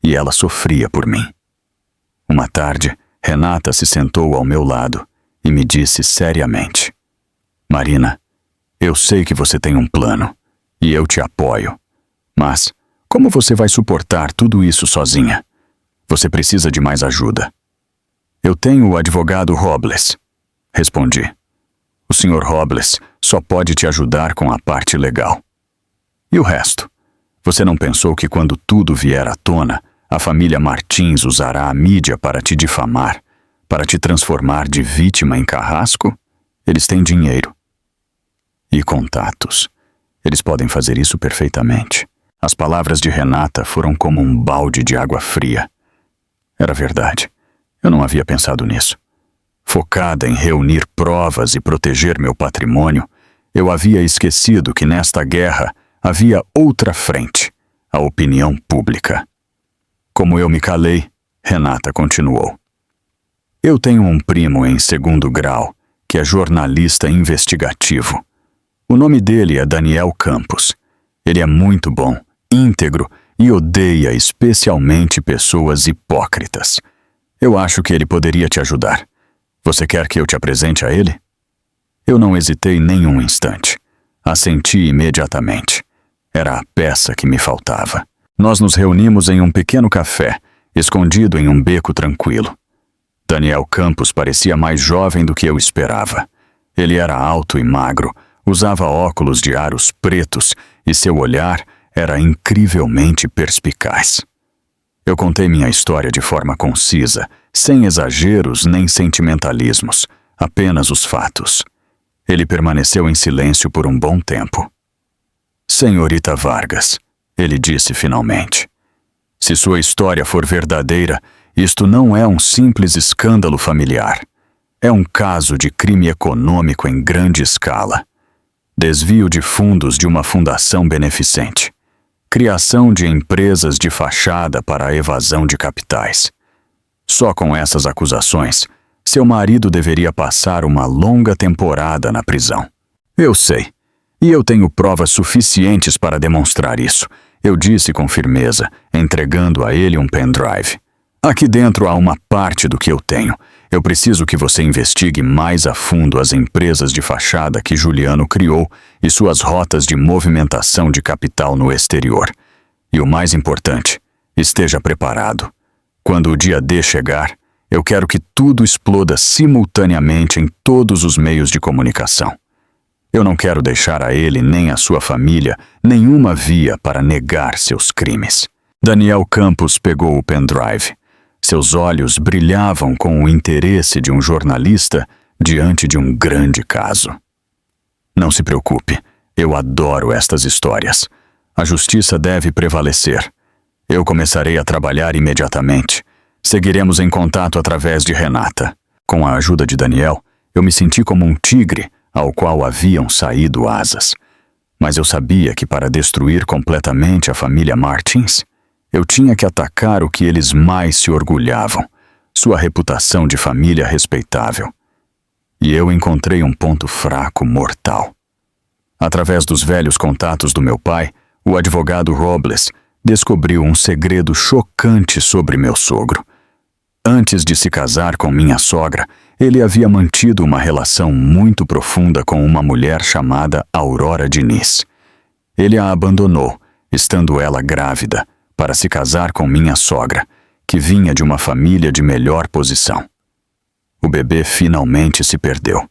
E ela sofria por mim. Uma tarde, Renata se sentou ao meu lado e me disse seriamente: Marina, eu sei que você tem um plano, e eu te apoio. Mas como você vai suportar tudo isso sozinha? Você precisa de mais ajuda. Eu tenho o advogado Robles, respondi. O Sr. Robles só pode te ajudar com a parte legal. E o resto? Você não pensou que quando tudo vier à tona, a família Martins usará a mídia para te difamar, para te transformar de vítima em carrasco? Eles têm dinheiro e contatos. Eles podem fazer isso perfeitamente. As palavras de Renata foram como um balde de água fria. Era verdade. Eu não havia pensado nisso. Focada em reunir provas e proteger meu patrimônio, eu havia esquecido que nesta guerra havia outra frente, a opinião pública. Como eu me calei, Renata continuou. Eu tenho um primo em 2º grau, que é jornalista investigativo. O nome dele é Daniel Campos. Ele é muito bom, íntegro e odeia especialmente pessoas hipócritas. Eu acho que ele poderia te ajudar. Você quer que eu te apresente a ele? Eu não hesitei nem um instante. Assenti imediatamente. Era a peça que me faltava. Nós nos reunimos em um pequeno café, escondido em um beco tranquilo. Daniel Campos parecia mais jovem do que eu esperava. Ele era alto e magro, usava óculos de aros pretos e seu olhar era incrivelmente perspicaz. Eu contei minha história de forma concisa, sem exageros nem sentimentalismos, apenas os fatos. Ele permaneceu em silêncio por um bom tempo. Senhorita Vargas, ele disse finalmente. Se sua história for verdadeira, isto não é um simples escândalo familiar. É um caso de crime econômico em grande escala. Desvio de fundos de uma fundação beneficente. Criação de empresas de fachada para a evasão de capitais. Só com essas acusações, seu marido deveria passar uma longa temporada na prisão. Eu sei. E eu tenho provas suficientes para demonstrar isso, eu disse com firmeza, entregando a ele um pendrive. Aqui dentro há uma parte do que eu tenho. Eu preciso que você investigue mais a fundo as empresas de fachada que Juliano criou e suas rotas de movimentação de capital no exterior. E o mais importante, esteja preparado. Quando o dia D chegar, eu quero que tudo exploda simultaneamente em todos os meios de comunicação. Eu não quero deixar a ele nem a sua família nenhuma via para negar seus crimes. Daniel Campos pegou o pendrive. Seus olhos brilhavam com o interesse de um jornalista diante de um grande caso. Não se preocupe, eu adoro estas histórias. A justiça deve prevalecer. Eu começarei a trabalhar imediatamente. Seguiremos em contato através de Renata. Com a ajuda de Daniel, eu me senti como um tigre ao qual haviam saído asas. Mas eu sabia que para destruir completamente a família Martins, eu tinha que atacar o que eles mais se orgulhavam, sua reputação de família respeitável. E eu encontrei um ponto fraco mortal. Através dos velhos contatos do meu pai, o advogado Robles descobriu um segredo chocante sobre meu sogro. Antes de se casar com minha sogra, ele havia mantido uma relação muito profunda com uma mulher chamada Aurora Diniz. Ele a abandonou, estando ela grávida, para se casar com minha sogra, que vinha de uma família de melhor posição. O bebê finalmente se perdeu.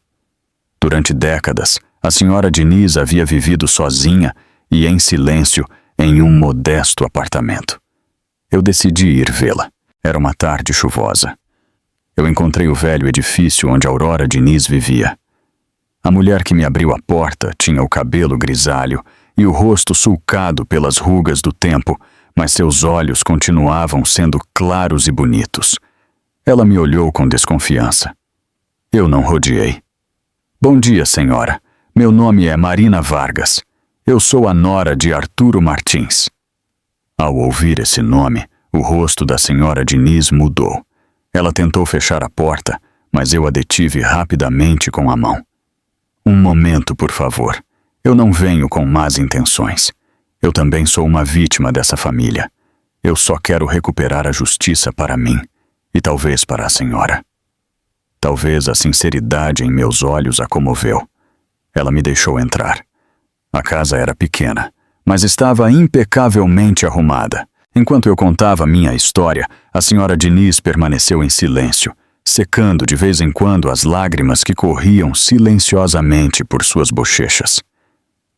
Durante décadas, a senhora Diniz havia vivido sozinha e em silêncio em um modesto apartamento. Eu decidi ir vê-la. Era uma tarde chuvosa. Eu encontrei o velho edifício onde Aurora Diniz vivia. A mulher que me abriu a porta tinha o cabelo grisalho e o rosto sulcado pelas rugas do tempo, mas seus olhos continuavam sendo claros e bonitos. Ela me olhou com desconfiança. Eu não rodeei. Bom dia, senhora. Meu nome é Marina Vargas. Eu sou a nora de Arturo Martins. Ao ouvir esse nome, o rosto da senhora Diniz mudou. Ela tentou fechar a porta, mas eu a detive rapidamente com a mão. Um momento, por favor. Eu não venho com más intenções. Eu também sou uma vítima dessa família. Eu só quero recuperar a justiça para mim e talvez para a senhora. Talvez a sinceridade em meus olhos a comoveu. Ela me deixou entrar. A casa era pequena, mas estava impecavelmente arrumada. Enquanto eu contava minha história, a senhora Diniz permaneceu em silêncio, secando de vez em quando as lágrimas que corriam silenciosamente por suas bochechas.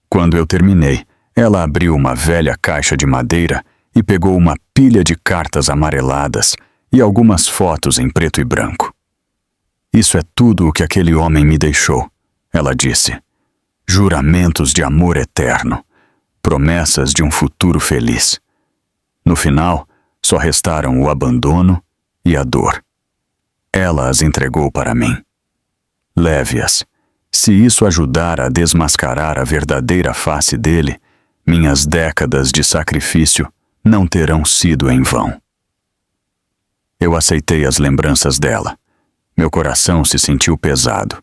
Quando eu terminei, Ela abriu uma velha caixa de madeira e pegou uma pilha de cartas amareladas e algumas fotos em preto e branco. Isso é tudo o que aquele homem me deixou, ela disse. Juramentos de amor eterno, promessas de um futuro feliz. No final, só restaram o abandono e a dor. Ela as entregou para mim. Leve-as. Se isso ajudar a desmascarar a verdadeira face dele, minhas décadas de sacrifício não terão sido em vão. Eu aceitei as lembranças dela. Meu coração se sentiu pesado.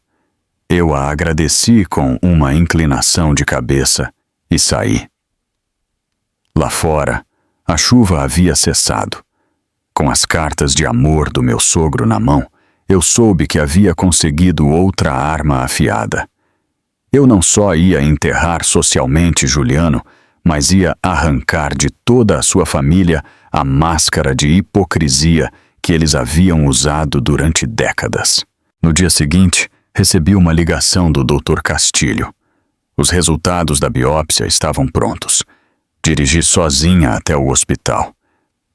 Eu a agradeci com uma inclinação de cabeça e saí. Lá fora, a chuva havia cessado. Com as cartas de amor do meu sogro na mão, eu soube que havia conseguido outra arma afiada. Eu não só ia enterrar socialmente Juliano, mas ia arrancar de toda a sua família a máscara de hipocrisia que eles haviam usado durante décadas. No dia seguinte, recebi uma ligação do Dr. Castilho. Os resultados da biópsia estavam prontos. Dirigi sozinha até o hospital.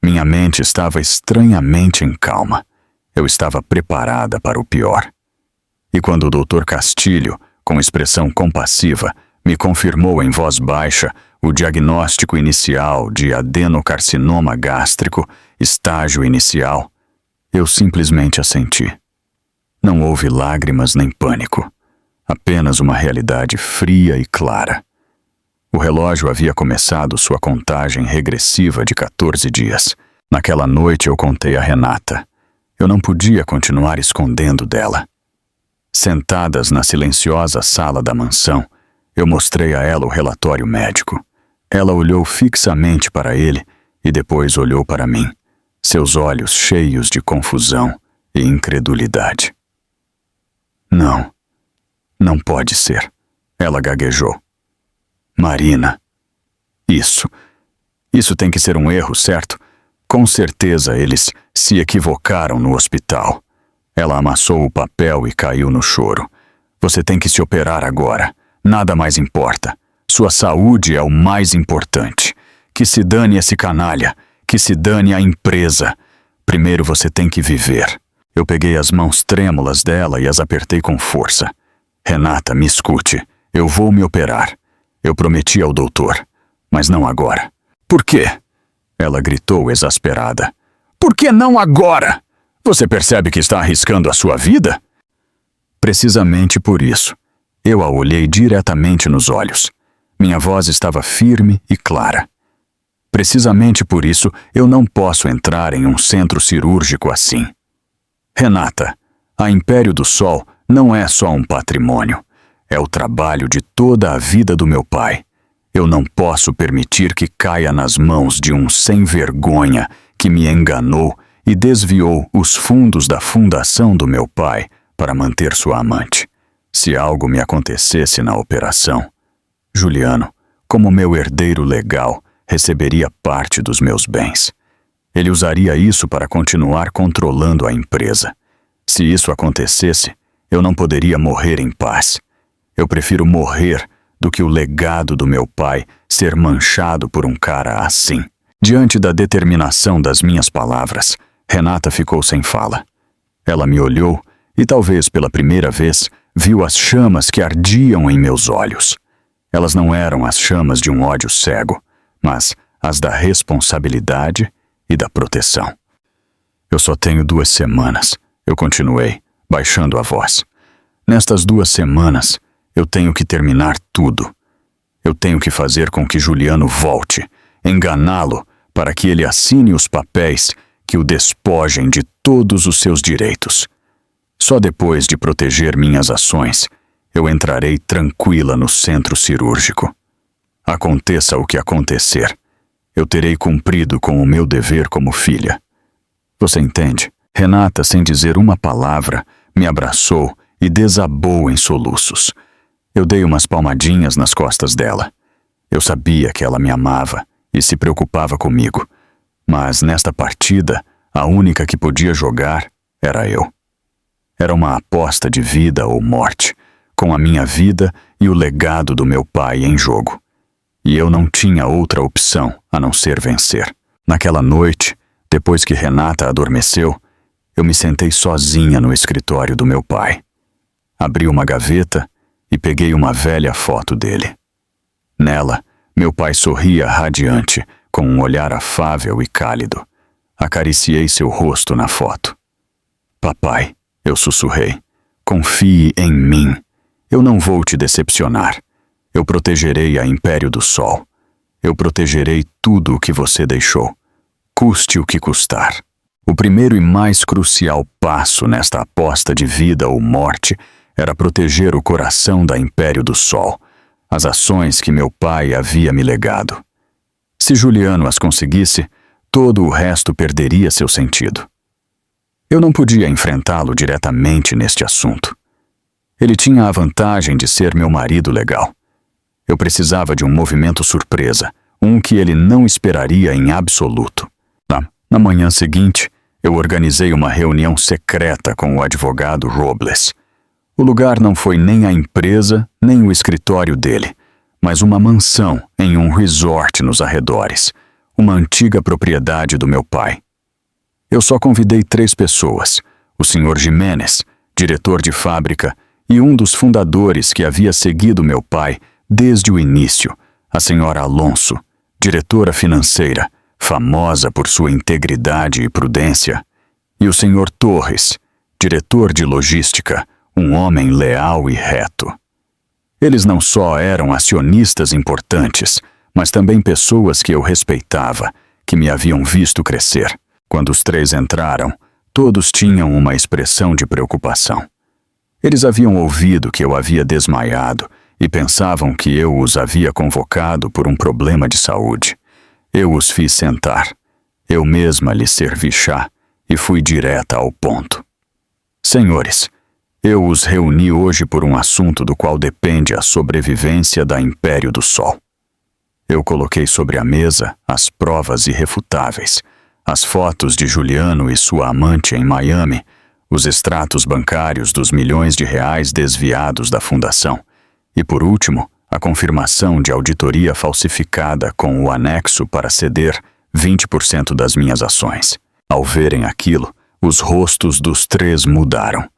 Minha mente estava estranhamente em calma. Eu estava preparada para o pior. E quando o Dr. Castilho, com expressão compassiva, me confirmou em voz baixa o diagnóstico inicial de adenocarcinoma gástrico, estágio inicial, eu simplesmente assenti. Não houve lágrimas nem pânico, apenas uma realidade fria e clara. O relógio havia começado sua contagem regressiva de 14 dias. Naquela noite eu contei a Renata. Eu não podia continuar escondendo dela. Sentadas na silenciosa sala da mansão, eu mostrei a ela o relatório médico. Ela olhou fixamente para ele e depois olhou para mim, seus olhos cheios de confusão e incredulidade. Não, não pode ser, ela gaguejou. Marina, isso tem que ser um erro, certo? Com certeza eles se equivocaram no hospital. Ela amassou o papel e caiu no choro. Você tem que se operar agora. Nada mais importa. Sua saúde é o mais importante. Que se dane esse canalha. Que se dane a empresa. Primeiro você tem que viver. Eu peguei as mãos trêmulas dela e as apertei com força. Renata, me escute. Eu vou me operar. Eu prometi ao doutor. Mas não agora. Por quê? Ela gritou exasperada. Por que não agora? Você percebe que está arriscando a sua vida? Precisamente por isso. Eu a olhei diretamente nos olhos. Minha voz estava firme e clara. Precisamente por isso, eu não posso entrar em um centro cirúrgico assim. Renata, a Império do Sol não é só um patrimônio. É o trabalho de toda a vida do meu pai. Eu não posso permitir que caia nas mãos de um sem-vergonha que me enganou e desviou os fundos da fundação do meu pai para manter sua amante. Se algo me acontecesse na operação, Juliano, como meu herdeiro legal, receberia parte dos meus bens. Ele usaria isso para continuar controlando a empresa. Se isso acontecesse, eu não poderia morrer em paz. Eu prefiro morrer do que o legado do meu pai ser manchado por um cara assim. Diante da determinação das minhas palavras, Renata ficou sem fala. Ela me olhou e, talvez pela primeira vez, viu as chamas que ardiam em meus olhos. Elas não eram as chamas de um ódio cego, mas as da responsabilidade e da proteção. Eu só tenho 2 semanas, eu continuei, baixando a voz. Nestas 2 semanas, eu tenho que terminar tudo. Eu tenho que fazer com que Juliano volte, enganá-lo para que ele assine os papéis que o despojem de todos os seus direitos. Só depois de proteger minhas ações, eu entrarei tranquila no centro cirúrgico. Aconteça o que acontecer, eu terei cumprido com o meu dever como filha. Você entende? Renata, sem dizer uma palavra, me abraçou e desabou em soluços. Eu dei umas palmadinhas nas costas dela. Eu sabia que ela me amava e se preocupava comigo. Mas nesta partida, a única que podia jogar era eu. Era uma aposta de vida ou morte, com a minha vida e o legado do meu pai em jogo. e eu não tinha outra opção a não ser vencer. Naquela noite, depois que Renata adormeceu, eu me sentei sozinha no escritório do meu pai. Abri uma gaveta e peguei uma velha foto dele. Nela, meu pai sorria radiante, com um olhar afável e cálido. Acariciei seu rosto na foto. Papai, eu sussurrei, confie em mim. Eu não vou te decepcionar. Eu protegerei a Império do Sol. Eu protegerei tudo o que você deixou, custe o que custar. O primeiro e mais crucial passo nesta aposta de vida ou morte era proteger o coração da Império do Sol, as ações que meu pai havia me legado. Se Juliano as conseguisse, todo o resto perderia seu sentido. Eu não podia enfrentá-lo diretamente neste assunto. Ele tinha a vantagem de ser meu marido legal. Eu precisava de um movimento surpresa, um que ele não esperaria em absoluto. Na manhã seguinte, eu organizei uma reunião secreta com o advogado Robles. O lugar não foi nem a empresa, nem o escritório dele, mas uma mansão em um resort nos arredores, uma antiga propriedade do meu pai. Eu só convidei 3 pessoas, o Sr. Jimenez, diretor de fábrica, e um dos fundadores que havia seguido meu pai desde o início, a Sra. Alonso, diretora financeira, famosa por sua integridade e prudência, e o Sr. Torres, diretor de logística, um homem leal e reto. Eles não só eram acionistas importantes, mas também pessoas que eu respeitava, que me haviam visto crescer. Quando os 3 entraram, todos tinham uma expressão de preocupação. Eles haviam ouvido que eu havia desmaiado e pensavam que eu os havia convocado por um problema de saúde. Eu os fiz sentar. Eu mesma lhes servi chá e fui direta ao ponto. Senhores, eu os reuni hoje por um assunto do qual depende a sobrevivência da Império do Sol. Eu coloquei sobre a mesa as provas irrefutáveis, as fotos de Juliano e sua amante em Miami, os extratos bancários dos milhões de reais desviados da fundação e, por último, a confirmação de auditoria falsificada com o anexo para ceder 20% das minhas ações. Ao verem aquilo, os rostos dos 3 mudaram.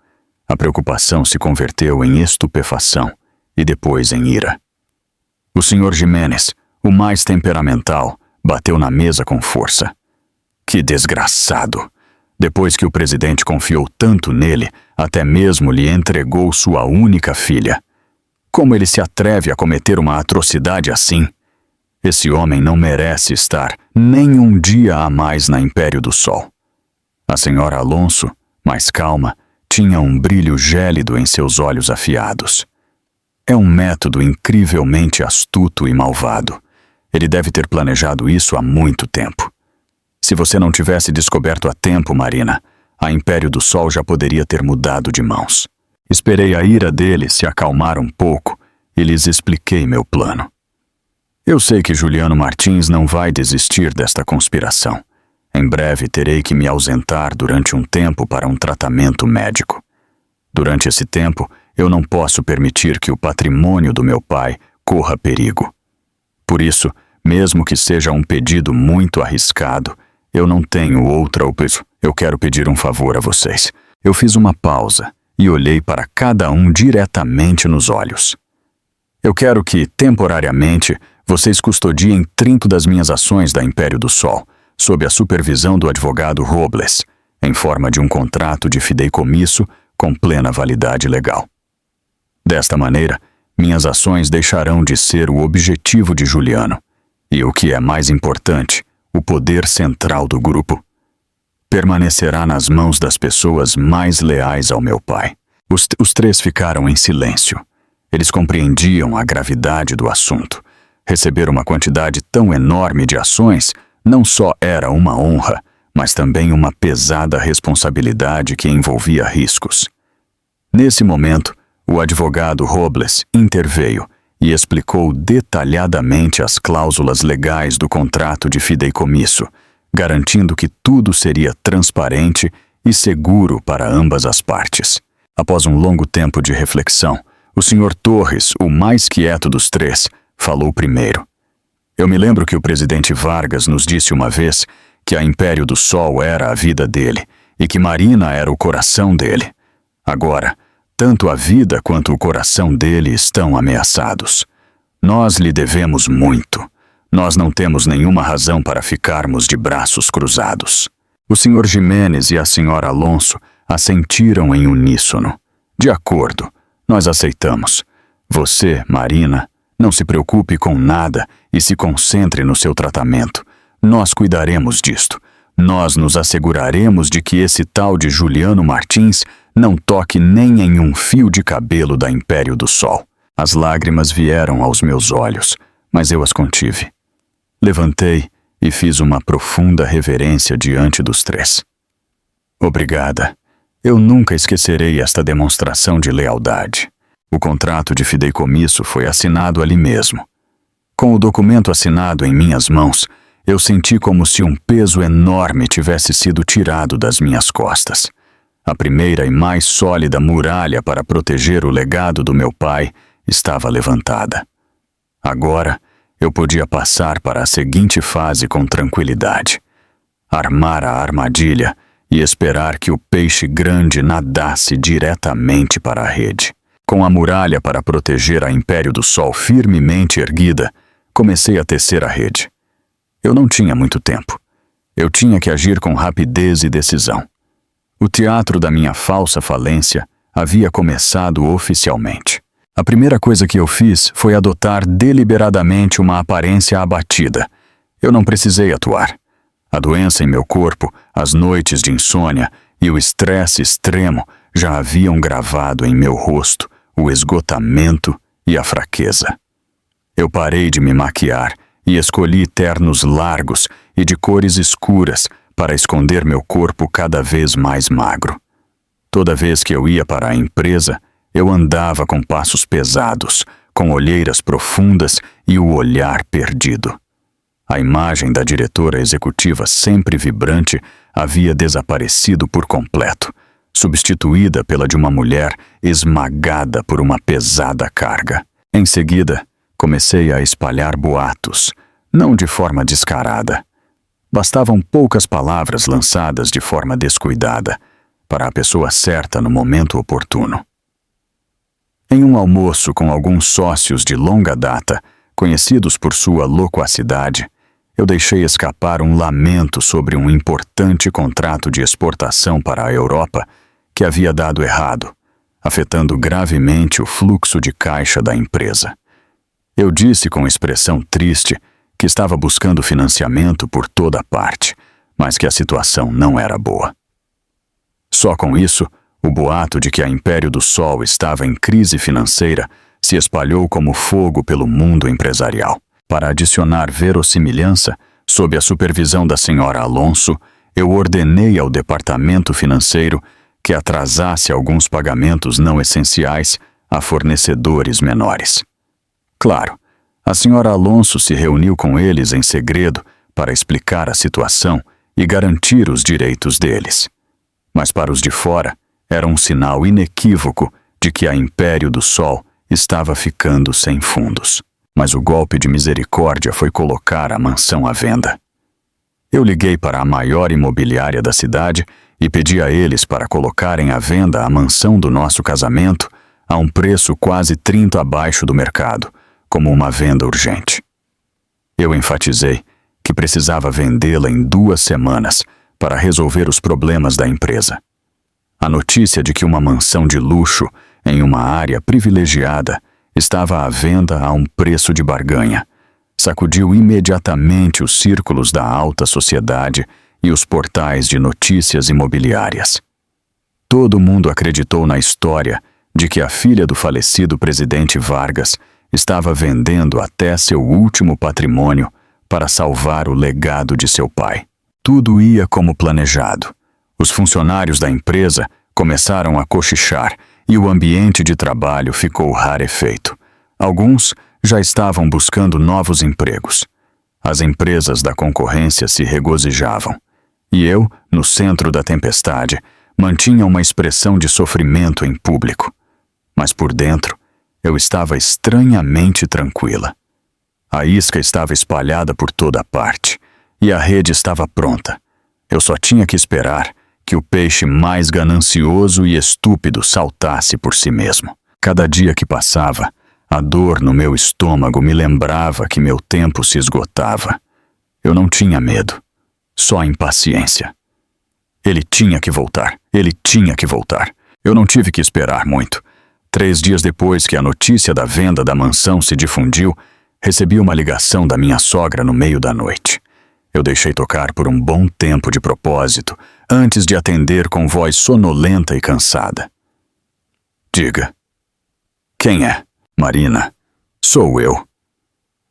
A preocupação se converteu em estupefação e depois em ira. O Sr. Jimenez, o mais temperamental, bateu na mesa com força. Que desgraçado! Depois que o presidente confiou tanto nele, até mesmo lhe entregou sua única filha. Como ele se atreve a cometer uma atrocidade assim? Esse homem não merece estar nem um dia a mais na Império do Sol. A Sra. Alonso, mais calma, tinha um brilho gélido em seus olhos afiados. É um método incrivelmente astuto e malvado. Ele deve ter planejado isso há muito tempo. Se você não tivesse descoberto a tempo, Marina, a Império do Sol já poderia ter mudado de mãos. Esperei a ira dele se acalmar um pouco e lhes expliquei meu plano. Eu sei que Juliano Martins não vai desistir desta conspiração. Em breve terei que me ausentar durante um tempo para um tratamento médico. Durante esse tempo, eu não posso permitir que o patrimônio do meu pai corra perigo. Por isso, mesmo que seja um pedido muito arriscado, eu não tenho outra opção. Eu quero pedir um favor a vocês. Eu fiz uma pausa e olhei para cada um diretamente nos olhos. Eu quero que, temporariamente, vocês custodiem 30 das minhas ações da Império do Sol, sob a supervisão do advogado Robles, em forma de um contrato de fideicomisso com plena validade legal. Desta maneira, minhas ações deixarão de ser o objetivo de Juliano, e o que é mais importante, o poder central do grupo permanecerá nas mãos das pessoas mais leais ao meu pai. Os 3 ficaram em silêncio. Eles compreendiam a gravidade do assunto. Receber uma quantidade tão enorme de ações não só era uma honra, mas também uma pesada responsabilidade que envolvia riscos. Nesse momento, o advogado Robles interveio e explicou detalhadamente as cláusulas legais do contrato de fideicomisso, garantindo que tudo seria transparente e seguro para ambas as partes. Após um longo tempo de reflexão, o Sr. Torres, o mais quieto dos 3, falou primeiro. Eu me lembro que o presidente Vargas nos disse uma vez que a Império do Sol era a vida dele e que Marina era o coração dele. Agora, tanto a vida quanto o coração dele estão ameaçados. Nós lhe devemos muito. Nós não temos nenhuma razão para ficarmos de braços cruzados. O Sr. Jimenez e a Sra. Alonso assentiram em uníssono. De acordo, nós aceitamos. Você, Marina, não se preocupe com nada e se concentre no seu tratamento. Nós cuidaremos disto. Nós nos asseguraremos de que esse tal de Juliano Martins não toque nem em um fio de cabelo da Império do Sol. As lágrimas vieram aos meus olhos, mas eu as contive. Levantei e fiz uma profunda reverência diante dos três. Obrigada. Eu nunca esquecerei esta demonstração de lealdade. O contrato de fideicomisso foi assinado ali mesmo. Com o documento assinado em minhas mãos, eu senti como se um peso enorme tivesse sido tirado das minhas costas. A primeira e mais sólida muralha para proteger o legado do meu pai estava levantada. Agora, eu podia passar para a seguinte fase com tranquilidade. Armar a armadilha e esperar que o peixe grande nadasse diretamente para a rede. Com a muralha para proteger a Império do Sol firmemente erguida, comecei a tecer a rede. Eu não tinha muito tempo. Eu tinha que agir com rapidez e decisão. O teatro da minha falsa falência havia começado oficialmente. A primeira coisa que eu fiz foi adotar deliberadamente uma aparência abatida. Eu não precisei atuar. A doença em meu corpo, as noites de insônia e o estresse extremo já haviam gravado em meu rosto o esgotamento e a fraqueza. Eu parei de me maquiar e escolhi ternos largos e de cores escuras para esconder meu corpo cada vez mais magro. Toda vez que eu ia para a empresa, eu andava com passos pesados, com olheiras profundas e o olhar perdido. A imagem da diretora executiva sempre vibrante havia desaparecido por completo, substituída pela de uma mulher esmagada por uma pesada carga. Em seguida, comecei a espalhar boatos, não de forma descarada. Bastavam poucas palavras lançadas de forma descuidada, para a pessoa certa no momento oportuno. Em um almoço com alguns sócios de longa data, conhecidos por sua loquacidade, eu deixei escapar um lamento sobre um importante contrato de exportação para a Europa que havia dado errado, afetando gravemente o fluxo de caixa da empresa. Eu disse com expressão triste que estava buscando financiamento por toda parte, mas que a situação não era boa. Só com isso, o boato de que a Império do Sol estava em crise financeira se espalhou como fogo pelo mundo empresarial. Para adicionar verossimilhança, sob a supervisão da Sra. Alonso, eu ordenei ao departamento financeiro que atrasasse alguns pagamentos não essenciais a fornecedores menores. Claro, a Sra. Alonso se reuniu com eles em segredo para explicar a situação e garantir os direitos deles. Mas para os de fora, era um sinal inequívoco de que a Império do Sol estava ficando sem fundos. Mas o golpe de misericórdia foi colocar a mansão à venda. Eu liguei para a maior imobiliária da cidade e pedi a eles para colocarem à venda a mansão do nosso casamento a um preço quase 30 abaixo do mercado, como uma venda urgente. Eu enfatizei que precisava vendê-la em 2 semanas para resolver os problemas da empresa. A notícia de que uma mansão de luxo em uma área privilegiada estava à venda a um preço de barganha sacudiu imediatamente os círculos da alta sociedade e os portais de notícias imobiliárias. Todo mundo acreditou na história de que a filha do falecido presidente Vargas estava vendendo até seu último patrimônio para salvar o legado de seu pai. Tudo ia como planejado. Os funcionários da empresa começaram a cochichar e o ambiente de trabalho ficou rarefeito. Alguns já estavam buscando novos empregos. As empresas da concorrência se regozijavam. E eu, no centro da tempestade, mantinha uma expressão de sofrimento em público. Mas por dentro, eu estava estranhamente tranquila. A isca estava espalhada por toda parte, e a rede estava pronta. Eu só tinha que esperar que o peixe mais ganancioso e estúpido saltasse por si mesmo. Cada dia que passava, a dor no meu estômago me lembrava que meu tempo se esgotava. Eu não tinha medo, só impaciência. Ele tinha que voltar, ele tinha que voltar. Eu não tive que esperar muito. 3 dias depois que a notícia da venda da mansão se difundiu, recebi uma ligação da minha sogra no meio da noite. Eu deixei tocar por um bom tempo de propósito, antes de atender com voz sonolenta e cansada. Diga. Quem é? Marina. Sou eu.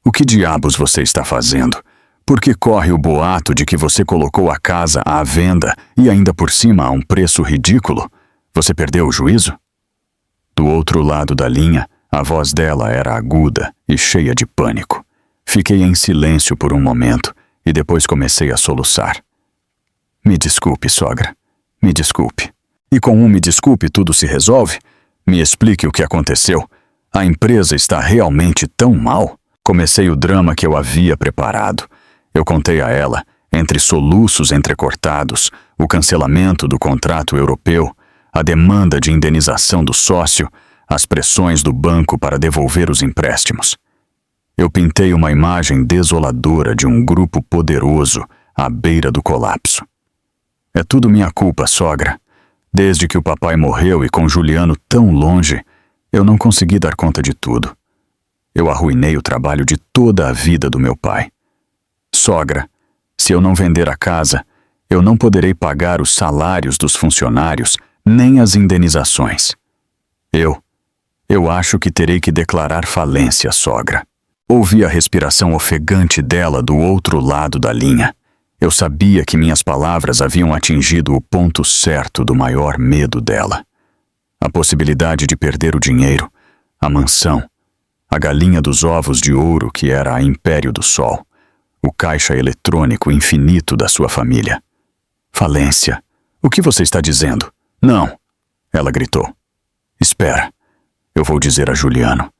O que diabos você está fazendo? Por que corre o boato de que você colocou a casa à venda e ainda por cima a um preço ridículo? Você perdeu o juízo? Do outro lado da linha, a voz dela era aguda e cheia de pânico. Fiquei em silêncio por um momento e depois comecei a soluçar. Me desculpe, sogra. Me desculpe. E com um me desculpe tudo se resolve? Me explique o que aconteceu. A empresa está realmente tão mal? Comecei o drama que eu havia preparado. Eu contei a ela, entre soluços entrecortados, o cancelamento do contrato europeu, a demanda de indenização do sócio, as pressões do banco para devolver os empréstimos. Eu pintei uma imagem desoladora de um grupo poderoso à beira do colapso. É tudo minha culpa, sogra. Desde que o papai morreu e com Juliano tão longe, eu não consegui dar conta de tudo. Eu arruinei o trabalho de toda a vida do meu pai. Sogra, se eu não vender a casa, eu não poderei pagar os salários dos funcionários nem as indenizações. Eu acho que terei que declarar falência, sogra. Ouvi a respiração ofegante dela do outro lado da linha. Eu sabia que minhas palavras haviam atingido o ponto certo do maior medo dela. A possibilidade de perder o dinheiro, a mansão, a galinha dos ovos de ouro que era a Império do Sol, o caixa eletrônico infinito da sua família. Falência. O que você está dizendo? Não, ela gritou. Espera. Eu vou dizer a Juliano.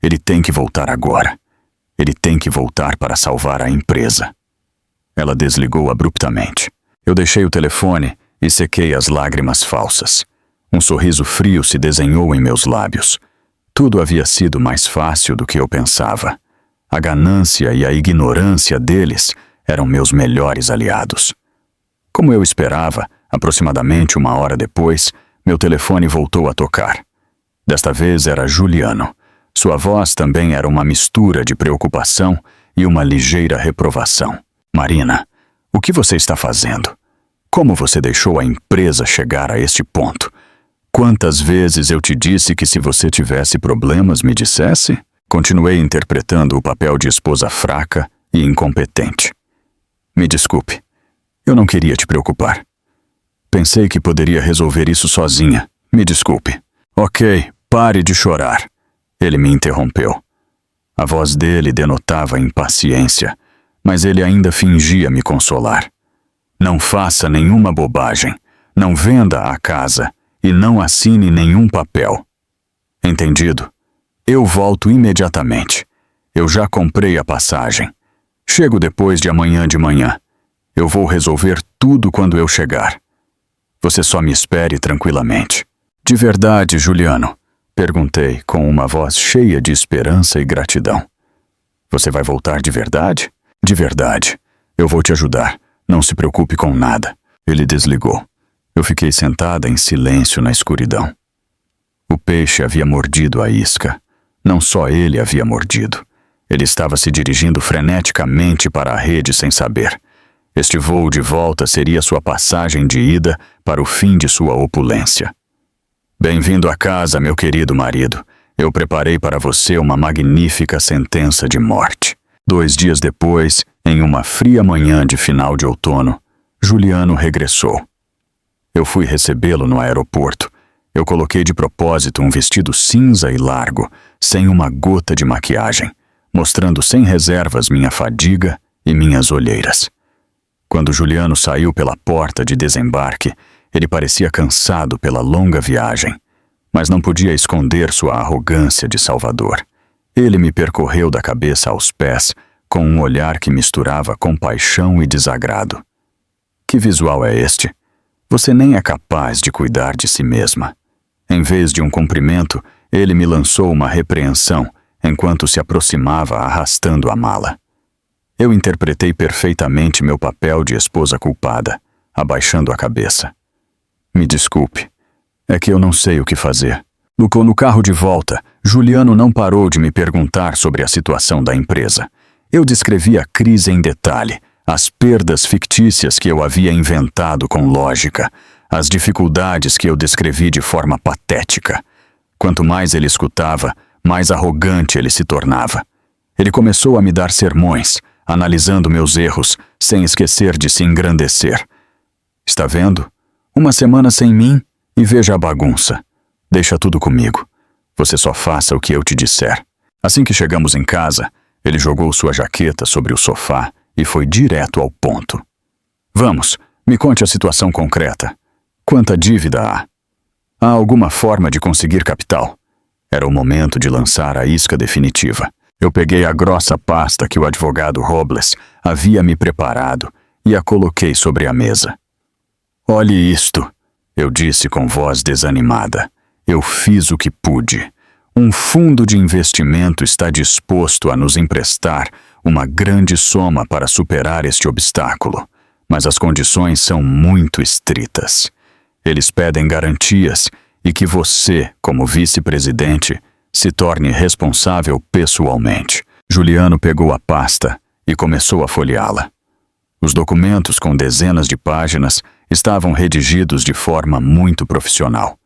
Ele tem que voltar agora. Ele tem que voltar para salvar a empresa. Ela desligou abruptamente. Eu deixei o telefone e sequei as lágrimas falsas. Um sorriso frio se desenhou em meus lábios. Tudo havia sido mais fácil do que eu pensava. A ganância e a ignorância deles eram meus melhores aliados. Como eu esperava, aproximadamente 1 hora depois, meu telefone voltou a tocar. Desta vez era Juliano. Sua voz também era uma mistura de preocupação e uma ligeira reprovação. Marina, o que você está fazendo? Como você deixou a empresa chegar a este ponto? Quantas vezes eu te disse que se você tivesse problemas me dissesse? Continuei interpretando o papel de esposa fraca e incompetente. Me desculpe. Eu não queria te preocupar. Pensei que poderia resolver isso sozinha. Me desculpe. Ok, pare de chorar. Ele me interrompeu. A voz dele denotava impaciência, mas ele ainda fingia me consolar. Não faça nenhuma bobagem. Não venda a casa e não assine nenhum papel. Entendido? Eu volto imediatamente. Eu já comprei a passagem. Chego depois de amanhã de manhã. Eu vou resolver tudo quando eu chegar. Você só me espere tranquilamente. De verdade, Juliano? Perguntei com uma voz cheia de esperança e gratidão. Você vai voltar de verdade? De verdade. Eu vou te ajudar. Não se preocupe com nada. Ele desligou. Eu fiquei sentada em silêncio na escuridão. O peixe havia mordido a isca. Não só ele havia mordido. Ele estava se dirigindo freneticamente para a rede sem saber. Este voo de volta seria sua passagem de ida para o fim de sua opulência. Bem-vindo a casa, meu querido marido. Eu preparei para você uma magnífica sentença de morte. 2 dias depois, em uma fria manhã de final de outono, Juliano regressou. Eu fui recebê-lo no aeroporto. Eu coloquei de propósito um vestido cinza e largo, sem uma gota de maquiagem, mostrando sem reservas minha fadiga e minhas olheiras. Quando Juliano saiu pela porta de desembarque, ele parecia cansado pela longa viagem, mas não podia esconder sua arrogância de salvador. Ele me percorreu da cabeça aos pés, com um olhar que misturava compaixão e desagrado. Que visual é este? Você nem é capaz de cuidar de si mesma. Em vez de um cumprimento, ele me lançou uma repreensão, enquanto se aproximava arrastando a mala. Eu interpretei perfeitamente meu papel de esposa culpada, abaixando a cabeça. Me desculpe. É que eu não sei o que fazer. No carro de volta, Juliano não parou de me perguntar sobre a situação da empresa. Eu descrevi a crise em detalhe, as perdas fictícias que eu havia inventado com lógica, as dificuldades que eu descrevi de forma patética. Quanto mais ele escutava, mais arrogante ele se tornava. Ele começou a me dar sermões, analisando meus erros, sem esquecer de se engrandecer. Está vendo? Uma semana sem mim e veja a bagunça. Deixa tudo comigo. Você só faça o que eu te disser. Assim que chegamos em casa, ele jogou sua jaqueta sobre o sofá e foi direto ao ponto. Vamos, me conte a situação concreta. Quanta dívida há? Há alguma forma de conseguir capital? Era o momento de lançar a isca definitiva. Eu peguei a grossa pasta que o advogado Robles havia me preparado e a coloquei sobre a mesa. Olhe isto, eu disse com voz desanimada. Eu fiz o que pude. Um fundo de investimento está disposto a nos emprestar uma grande soma para superar este obstáculo, mas as condições são muito estritas. Eles pedem garantias e que você, como vice-presidente, se torne responsável pessoalmente. Juliano pegou a pasta e começou a folheá-la. Os documentos com dezenas de páginas estavam redigidos de forma muito profissional,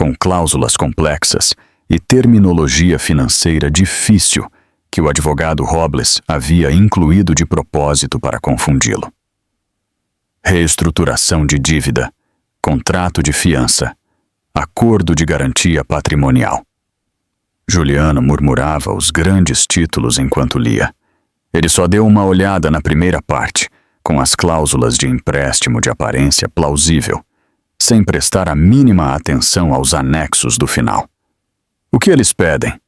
com cláusulas complexas e terminologia financeira difícil que o advogado Robles havia incluído de propósito para confundi-lo. Reestruturação de dívida, contrato de fiança, acordo de garantia patrimonial. Juliano murmurava os grandes títulos enquanto lia. Ele só deu uma olhada na primeira parte, com as cláusulas de empréstimo de aparência plausível, sem prestar a mínima atenção aos anexos do final. O que eles pedem?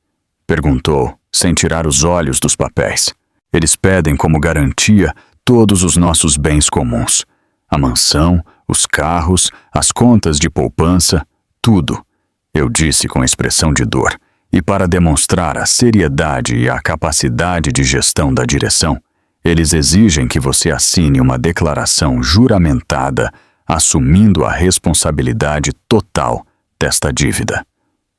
Perguntou, sem tirar os olhos dos papéis. Eles pedem como garantia todos os nossos bens comuns. A mansão, os carros, as contas de poupança, tudo, eu disse com expressão de dor. E para demonstrar a seriedade e a capacidade de gestão da direção, eles exigem que você assine uma declaração juramentada assumindo a responsabilidade total desta dívida.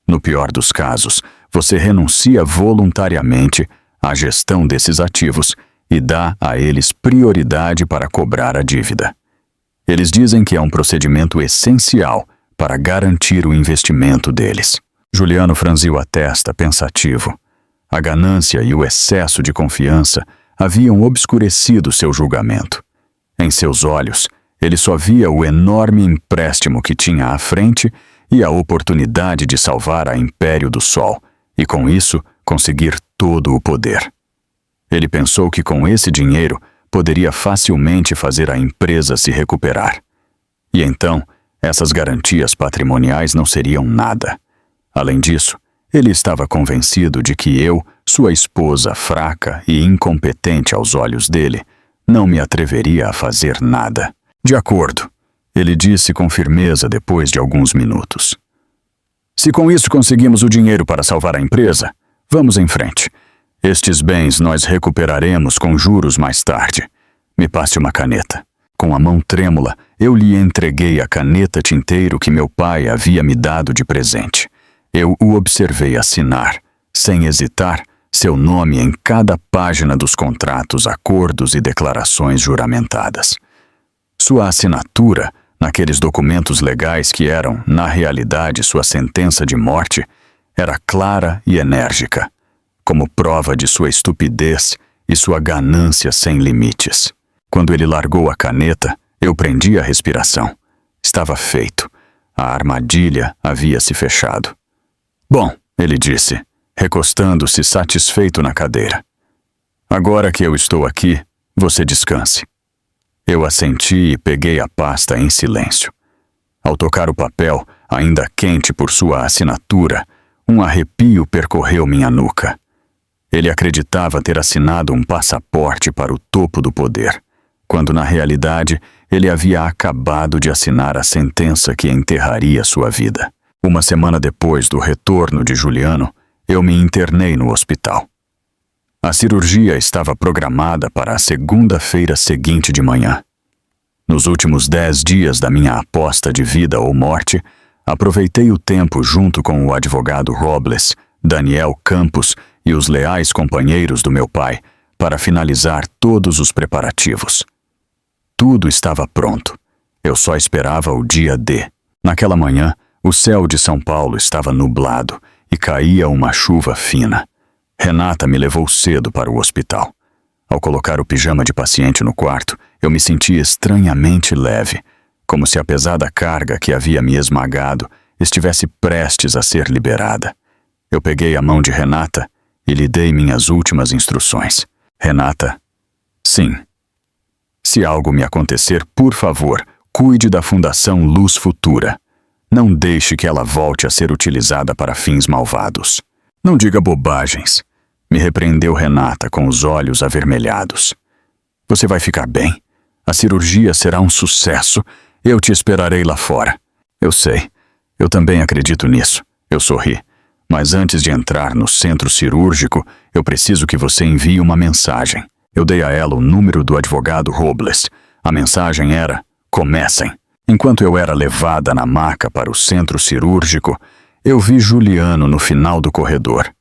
No pior dos casos, você renuncia voluntariamente à gestão desses ativos e dá a eles prioridade para cobrar a dívida. Eles dizem que é um procedimento essencial para garantir o investimento deles. Juliano franziu a testa, pensativo. A ganância e o excesso de confiança haviam obscurecido seu julgamento. Em seus olhos, ele só via o enorme empréstimo que tinha à frente e a oportunidade de salvar a Império do Sol e, com isso, conseguir todo o poder. Ele pensou que com esse dinheiro poderia facilmente fazer a empresa se recuperar. E então, essas garantias patrimoniais não seriam nada. Além disso, ele estava convencido de que eu, sua esposa fraca e incompetente aos olhos dele, não me atreveria a fazer nada. De acordo, ele disse com firmeza depois de alguns minutos. Se com isso conseguimos o dinheiro para salvar a empresa, vamos em frente. Estes bens nós recuperaremos com juros mais tarde. Me passe uma caneta. Com a mão trêmula, eu lhe entreguei a caneta tinteiro que meu pai havia me dado de presente. Eu o observei assinar, sem hesitar, seu nome em cada página dos contratos, acordos e declarações juramentadas. Sua assinatura, naqueles documentos legais que eram, na realidade, sua sentença de morte, era clara e enérgica, como prova de sua estupidez e sua ganância sem limites. Quando ele largou a caneta, eu prendi a respiração. Estava feito. A armadilha havia se fechado. Bom, ele disse, recostando-se satisfeito na cadeira. Agora que eu estou aqui, você descanse. Eu assenti e peguei a pasta em silêncio. Ao tocar o papel, ainda quente por sua assinatura, um arrepio percorreu minha nuca. Ele acreditava ter assinado um passaporte para o topo do poder, quando na realidade ele havia acabado de assinar a sentença que enterraria sua vida. Uma semana depois do retorno de Juliano, eu me internei no hospital. A cirurgia estava programada para a segunda-feira seguinte de manhã. Nos últimos 10 dias da minha aposta de vida ou morte, aproveitei o tempo junto com o advogado Robles, Daniel Campos e os leais companheiros do meu pai para finalizar todos os preparativos. Tudo estava pronto. Eu só esperava o dia D. Naquela manhã, o céu de São Paulo estava nublado e caía uma chuva fina. Renata me levou cedo para o hospital. Ao colocar o pijama de paciente no quarto, eu me senti estranhamente leve, como se a pesada carga que havia me esmagado estivesse prestes a ser liberada. Eu peguei a mão de Renata e lhe dei minhas últimas instruções. Renata, sim. Se algo me acontecer, por favor, cuide da Fundação Luz Futura. Não deixe que ela volte a ser utilizada para fins malvados. Não diga bobagens, me repreendeu Renata com os olhos avermelhados. Você vai ficar bem. A cirurgia será um sucesso. Eu te esperarei lá fora. Eu sei. Eu também acredito nisso. Eu sorri. Mas antes de entrar no centro cirúrgico, eu preciso que você envie uma mensagem. Eu dei a ela o número do advogado Robles. A mensagem era: comecem. Enquanto eu era levada na maca para o centro cirúrgico, eu vi Juliano no final do corredor.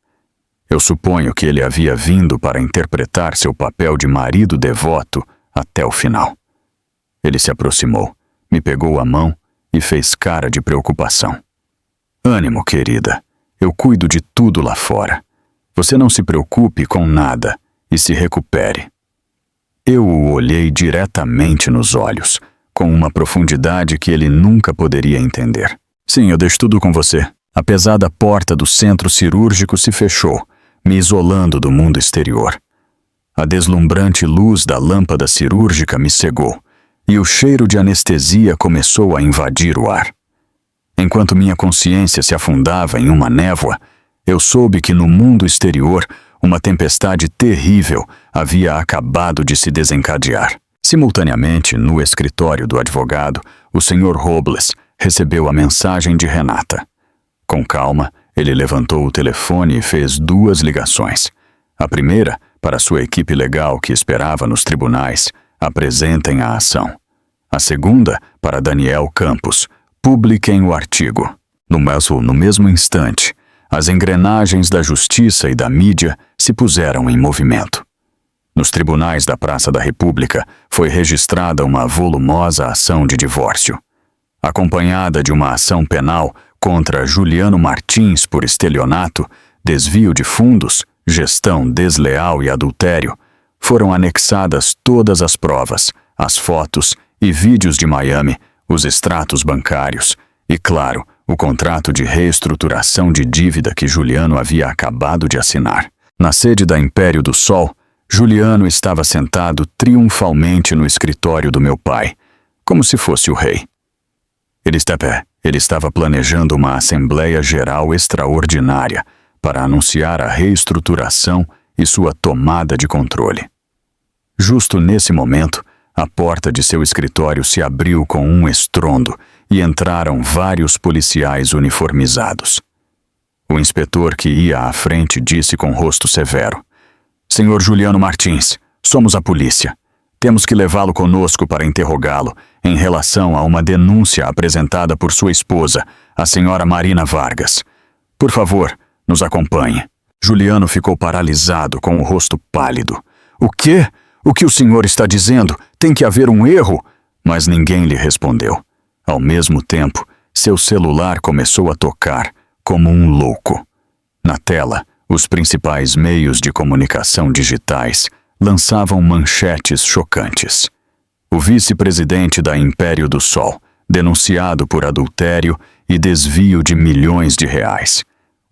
Eu suponho que ele havia vindo para interpretar seu papel de marido devoto até o final. Ele se aproximou, me pegou a mão e fez cara de preocupação. Ânimo, querida. Eu cuido de tudo lá fora. Você não se preocupe com nada e se recupere. Eu o olhei diretamente nos olhos, com uma profundidade que ele nunca poderia entender. Sim, eu deixo tudo com você. A pesada porta do centro cirúrgico se fechou, me isolando do mundo exterior. A deslumbrante luz da lâmpada cirúrgica me cegou, e o cheiro de anestesia começou a invadir o ar. Enquanto minha consciência se afundava em uma névoa, eu soube que no mundo exterior uma tempestade terrível havia acabado de se desencadear. Simultaneamente, no escritório do advogado, o Sr. Robles recebeu a mensagem de Renata. Com calma, ele levantou o telefone e fez 2 ligações. A primeira, para sua equipe legal que esperava nos tribunais: apresentem a ação. A segunda, para Daniel Campos: publiquem o artigo. No mesmo instante, as engrenagens da justiça e da mídia se puseram em movimento. Nos tribunais da Praça da República foi registrada uma volumosa ação de divórcio, acompanhada de uma ação penal contra Juliano Martins por estelionato, desvio de fundos, gestão desleal e adultério. Foram anexadas todas as provas, as fotos e vídeos de Miami, os extratos bancários e, claro, o contrato de reestruturação de dívida que Juliano havia acabado de assinar. Na sede da Império do Sol, Juliano estava sentado triunfalmente no escritório do meu pai, como se fosse o rei. Ele estava planejando uma Assembleia Geral extraordinária para anunciar a reestruturação e sua tomada de controle. Justo nesse momento, a porta de seu escritório se abriu com um estrondo e entraram vários policiais uniformizados. O inspetor que ia à frente disse com rosto severo: Senhor Juliano Martins, somos a polícia. Temos que levá-lo conosco para interrogá-lo em relação a uma denúncia apresentada por sua esposa, a senhora Marina Vargas. Por favor, nos acompanhe. Juliano ficou paralisado, com o rosto pálido. O quê? O que o senhor está dizendo? Tem que haver um erro? Mas ninguém lhe respondeu. Ao mesmo tempo, seu celular começou a tocar, como um louco. Na tela, os principais meios de comunicação digitais lançavam manchetes chocantes. O vice-presidente da Império do Sol, denunciado por adultério e desvio de milhões de reais.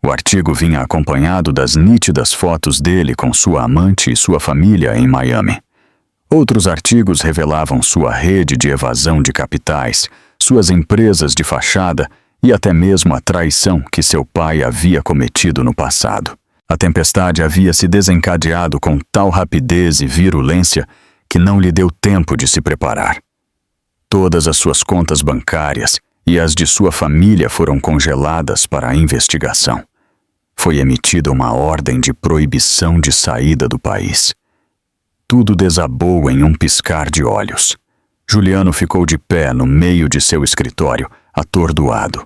O artigo vinha acompanhado das nítidas fotos dele com sua amante e sua família em Miami. Outros artigos revelavam sua rede de evasão de capitais, suas empresas de fachada e até mesmo a traição que seu pai havia cometido no passado. A tempestade havia se desencadeado com tal rapidez e virulência que não lhe deu tempo de se preparar. Todas as suas contas bancárias e as de sua família foram congeladas para a investigação. Foi emitida uma ordem de proibição de saída do país. Tudo desabou em um piscar de olhos. Juliano ficou de pé no meio de seu escritório, atordoado.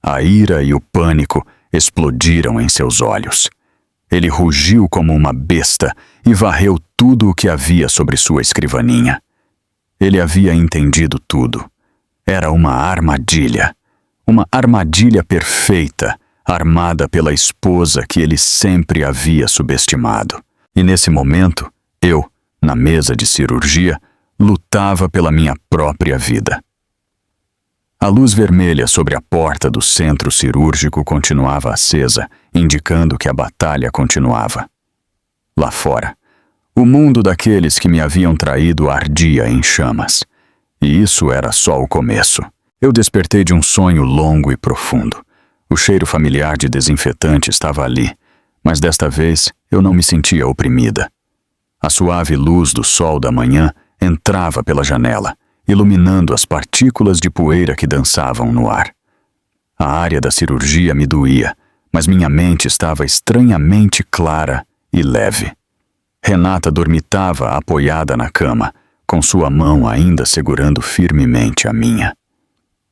A ira e o pânico explodiram em seus olhos. Ele rugiu como uma besta e varreu tudo o que havia sobre sua escrivaninha. Ele havia entendido tudo. Era uma armadilha perfeita, armada pela esposa que ele sempre havia subestimado. E nesse momento, eu, na mesa de cirurgia, lutava pela minha própria vida. A luz vermelha sobre a porta do centro cirúrgico continuava acesa, indicando que a batalha continuava. Lá fora, o mundo daqueles que me haviam traído ardia em chamas. E isso era só o começo. Eu despertei de um sonho longo e profundo. O cheiro familiar de desinfetante estava ali, mas desta vez eu não me sentia oprimida. A suave luz do sol da manhã entrava pela janela, iluminando as partículas de poeira que dançavam no ar. A área da cirurgia me doía, mas minha mente estava estranhamente clara e leve. Renata dormitava apoiada na cama, com sua mão ainda segurando firmemente a minha.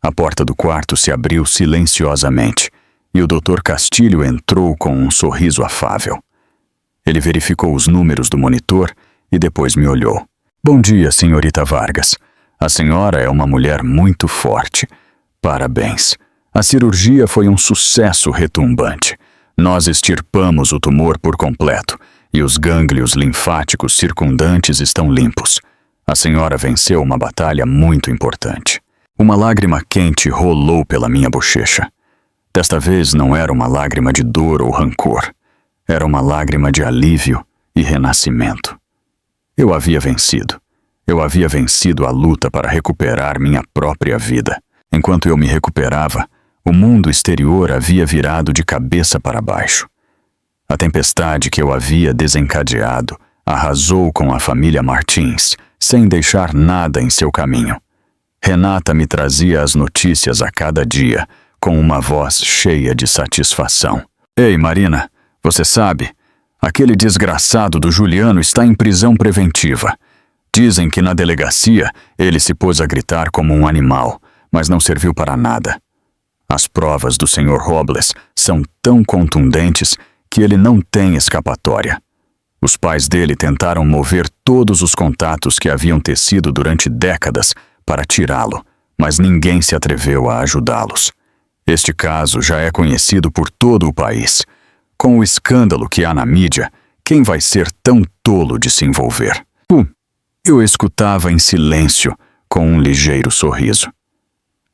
A porta do quarto se abriu silenciosamente e o Dr. Castilho entrou com um sorriso afável. Ele verificou os números do monitor e depois me olhou. "Bom dia, senhorita Vargas. A senhora é uma mulher muito forte. Parabéns. A cirurgia foi um sucesso retumbante. Nós extirpamos o tumor por completo e os gânglios linfáticos circundantes estão limpos. A senhora venceu uma batalha muito importante." Uma lágrima quente rolou pela minha bochecha. Desta vez não era uma lágrima de dor ou rancor. Era uma lágrima de alívio e renascimento. Eu havia vencido. Eu havia vencido a luta para recuperar minha própria vida. Enquanto eu me recuperava, o mundo exterior havia virado de cabeça para baixo. A tempestade que eu havia desencadeado arrasou com a família Martins, sem deixar nada em seu caminho. Renata me trazia as notícias a cada dia, com uma voz cheia de satisfação. "Ei, Marina, você sabe, aquele desgraçado do Juliano está em prisão preventiva. Dizem que na delegacia ele se pôs a gritar como um animal, mas não serviu para nada. As provas do Sr. Robles são tão contundentes que ele não tem escapatória. Os pais dele tentaram mover todos os contatos que haviam tecido durante décadas para tirá-lo, mas ninguém se atreveu a ajudá-los. Este caso já é conhecido por todo o país. Com o escândalo que há na mídia, quem vai ser tão tolo de se envolver?" Eu escutava em silêncio, com um ligeiro sorriso.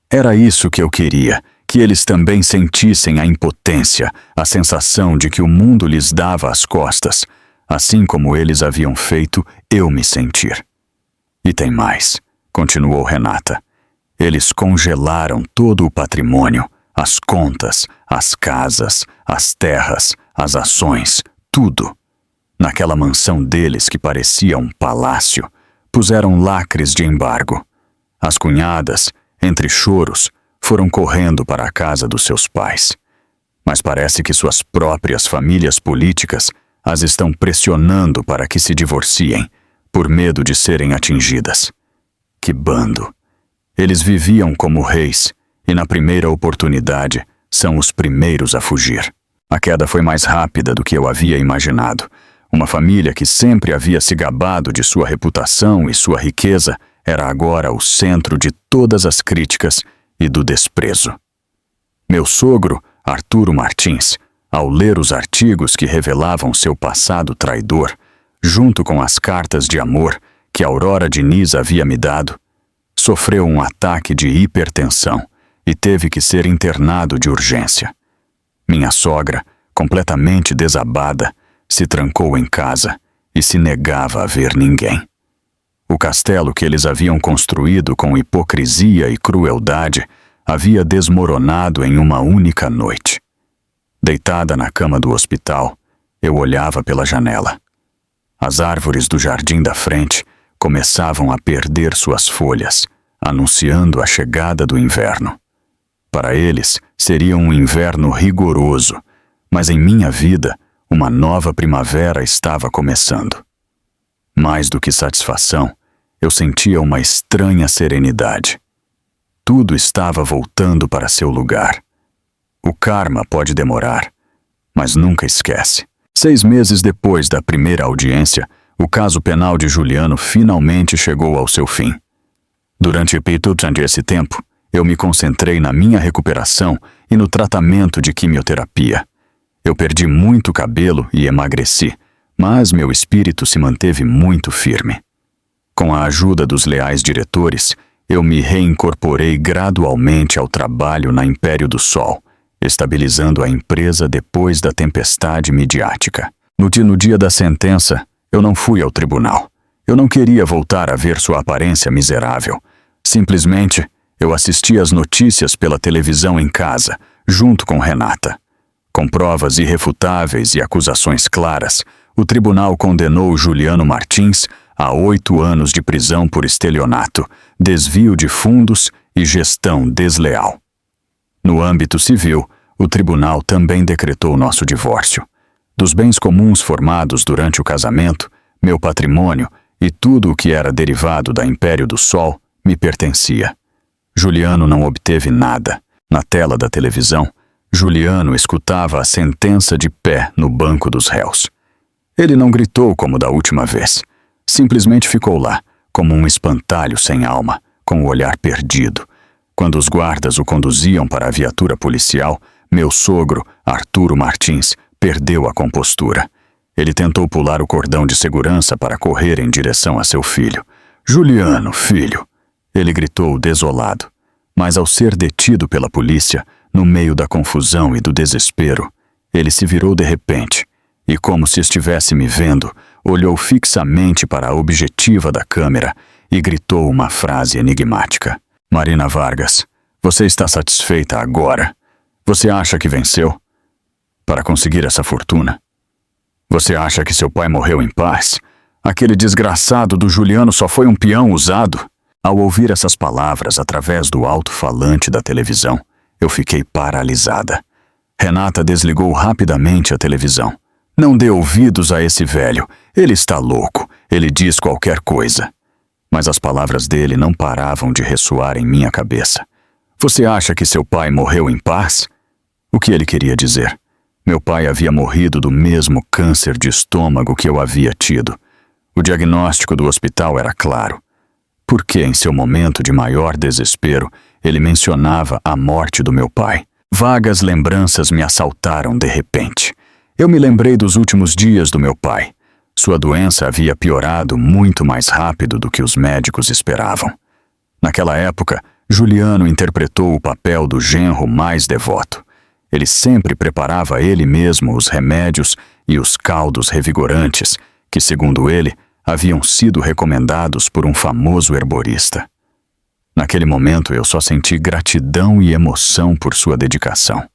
Era isso que eu queria, que eles também sentissem a impotência, a sensação de que o mundo lhes dava as costas, assim como eles haviam feito eu me sentir. "E tem mais", continuou Renata. "Eles congelaram todo o patrimônio, as contas, as casas, as terras, as ações, tudo. Naquela mansão deles que parecia um palácio, puseram lacres de embargo. As cunhadas, entre choros, foram correndo para a casa dos seus pais. Mas parece que suas próprias famílias políticas as estão pressionando para que se divorciem, por medo de serem atingidas. Que bando! Eles viviam como reis, e na primeira oportunidade são os primeiros a fugir. A queda foi mais rápida do que eu havia imaginado. Uma família que sempre havia se gabado de sua reputação e sua riqueza era agora o centro de todas as críticas e do desprezo. Meu sogro, Arturo Martins, ao ler os artigos que revelavam seu passado traidor, junto com as cartas de amor que Aurora Diniz havia me dado, sofreu um ataque de hipertensão e teve que ser internado de urgência. Minha sogra, completamente desabada, se trancou em casa e se negava a ver ninguém. O castelo que eles haviam construído com hipocrisia e crueldade havia desmoronado em uma única noite. Deitada na cama do hospital, eu olhava pela janela. As árvores do jardim da frente começavam a perder suas folhas, anunciando a chegada do inverno. Para eles, seria um inverno rigoroso, mas em minha vida, uma nova primavera estava começando. Mais do que satisfação, eu sentia uma estranha serenidade. Tudo estava voltando para seu lugar. O karma pode demorar, mas nunca esquece. 6 meses depois da primeira audiência, o caso penal de Juliano finalmente chegou ao seu fim. Durante todo esse tempo, eu me concentrei na minha recuperação e no tratamento de quimioterapia. Eu perdi muito cabelo e emagreci, mas meu espírito se manteve muito firme. Com a ajuda dos leais diretores, eu me reincorporei gradualmente ao trabalho na Império do Sol, estabilizando a empresa depois da tempestade midiática. No dia da sentença, eu não fui ao tribunal. Eu não queria voltar a ver sua aparência miserável. Simplesmente, eu assisti às notícias pela televisão em casa, junto com Renata. Com provas irrefutáveis e acusações claras, o tribunal condenou Juliano Martins a 8 anos de prisão por estelionato, desvio de fundos e gestão desleal. No âmbito civil, o tribunal também decretou nosso divórcio. Dos bens comuns formados durante o casamento, meu patrimônio e tudo o que era derivado da Império do Sol me pertencia. Juliano não obteve nada. Na tela da televisão, Juliano escutava a sentença de pé no banco dos réus. Ele não gritou como da última vez. Simplesmente ficou lá, como um espantalho sem alma, com o olhar perdido. Quando os guardas o conduziam para a viatura policial, meu sogro, Arturo Martins, perdeu a compostura. Ele tentou pular o cordão de segurança para correr em direção a seu filho. "Juliano, filho!" Ele gritou desolado. Mas ao ser detido pela polícia, no meio da confusão e do desespero, ele se virou de repente e, como se estivesse me vendo, olhou fixamente para a objetiva da câmera e gritou uma frase enigmática. "Marina Vargas, você está satisfeita agora? Você acha que venceu? Para conseguir essa fortuna? Você acha que seu pai morreu em paz? Aquele desgraçado do Juliano só foi um peão usado?" Ao ouvir essas palavras através do alto-falante da televisão, eu fiquei paralisada. Renata desligou rapidamente a televisão. "Não dê ouvidos a esse velho. Ele está louco. Ele diz qualquer coisa." Mas as palavras dele não paravam de ressoar em minha cabeça. "Você acha que seu pai morreu em paz?" O que ele queria dizer? Meu pai havia morrido do mesmo câncer de estômago que eu havia tido. O diagnóstico do hospital era claro. Por que, em seu momento de maior desespero, ele mencionava a morte do meu pai? Vagas lembranças me assaltaram de repente. Eu me lembrei dos últimos dias do meu pai. Sua doença havia piorado muito mais rápido do que os médicos esperavam. Naquela época, Juliano interpretou o papel do genro mais devoto. Ele sempre preparava ele mesmo os remédios e os caldos revigorantes que, segundo ele, haviam sido recomendados por um famoso herborista. Naquele momento eu só senti gratidão e emoção por sua dedicação.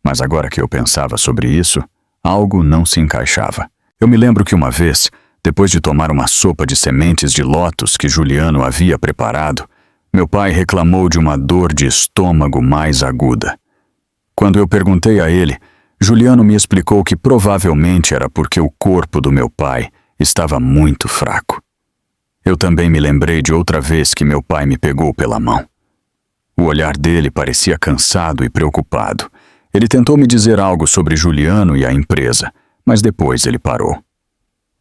Mas agora que eu pensava sobre isso, algo não se encaixava. Eu me lembro que uma vez, depois de tomar uma sopa de sementes de lótus que Juliano havia preparado, meu pai reclamou de uma dor de estômago mais aguda. Quando eu perguntei a ele, Juliano me explicou que provavelmente era porque o corpo do meu pai estava muito fraco. Eu também me lembrei de outra vez que meu pai me pegou pela mão. O olhar dele parecia cansado e preocupado. Ele tentou me dizer algo sobre Juliano e a empresa, mas depois ele parou.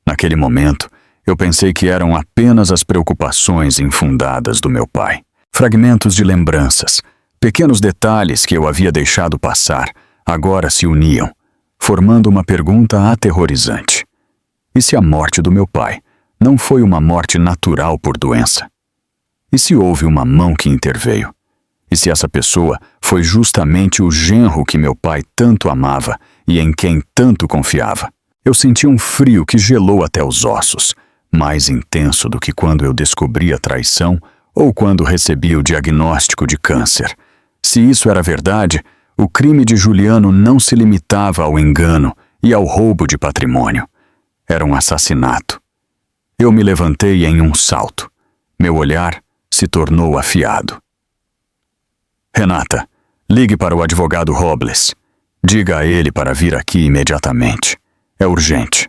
Naquele momento, eu pensei que eram apenas as preocupações infundadas do meu pai. Fragmentos de lembranças, pequenos detalhes que eu havia deixado passar, agora se uniam, formando uma pergunta aterrorizante. E se a morte do meu pai não foi uma morte natural por doença? E se houve uma mão que interveio? E se essa pessoa foi justamente o genro que meu pai tanto amava e em quem tanto confiava? Eu senti um frio que gelou até os ossos, mais intenso do que quando eu descobri a traição ou quando recebi o diagnóstico de câncer. Se isso era verdade, o crime de Juliano não se limitava ao engano e ao roubo de patrimônio. Era um assassinato. Eu me levantei em um salto. Meu olhar se tornou afiado. Renata, ligue para o advogado Robles. Diga a ele para vir aqui imediatamente. É urgente.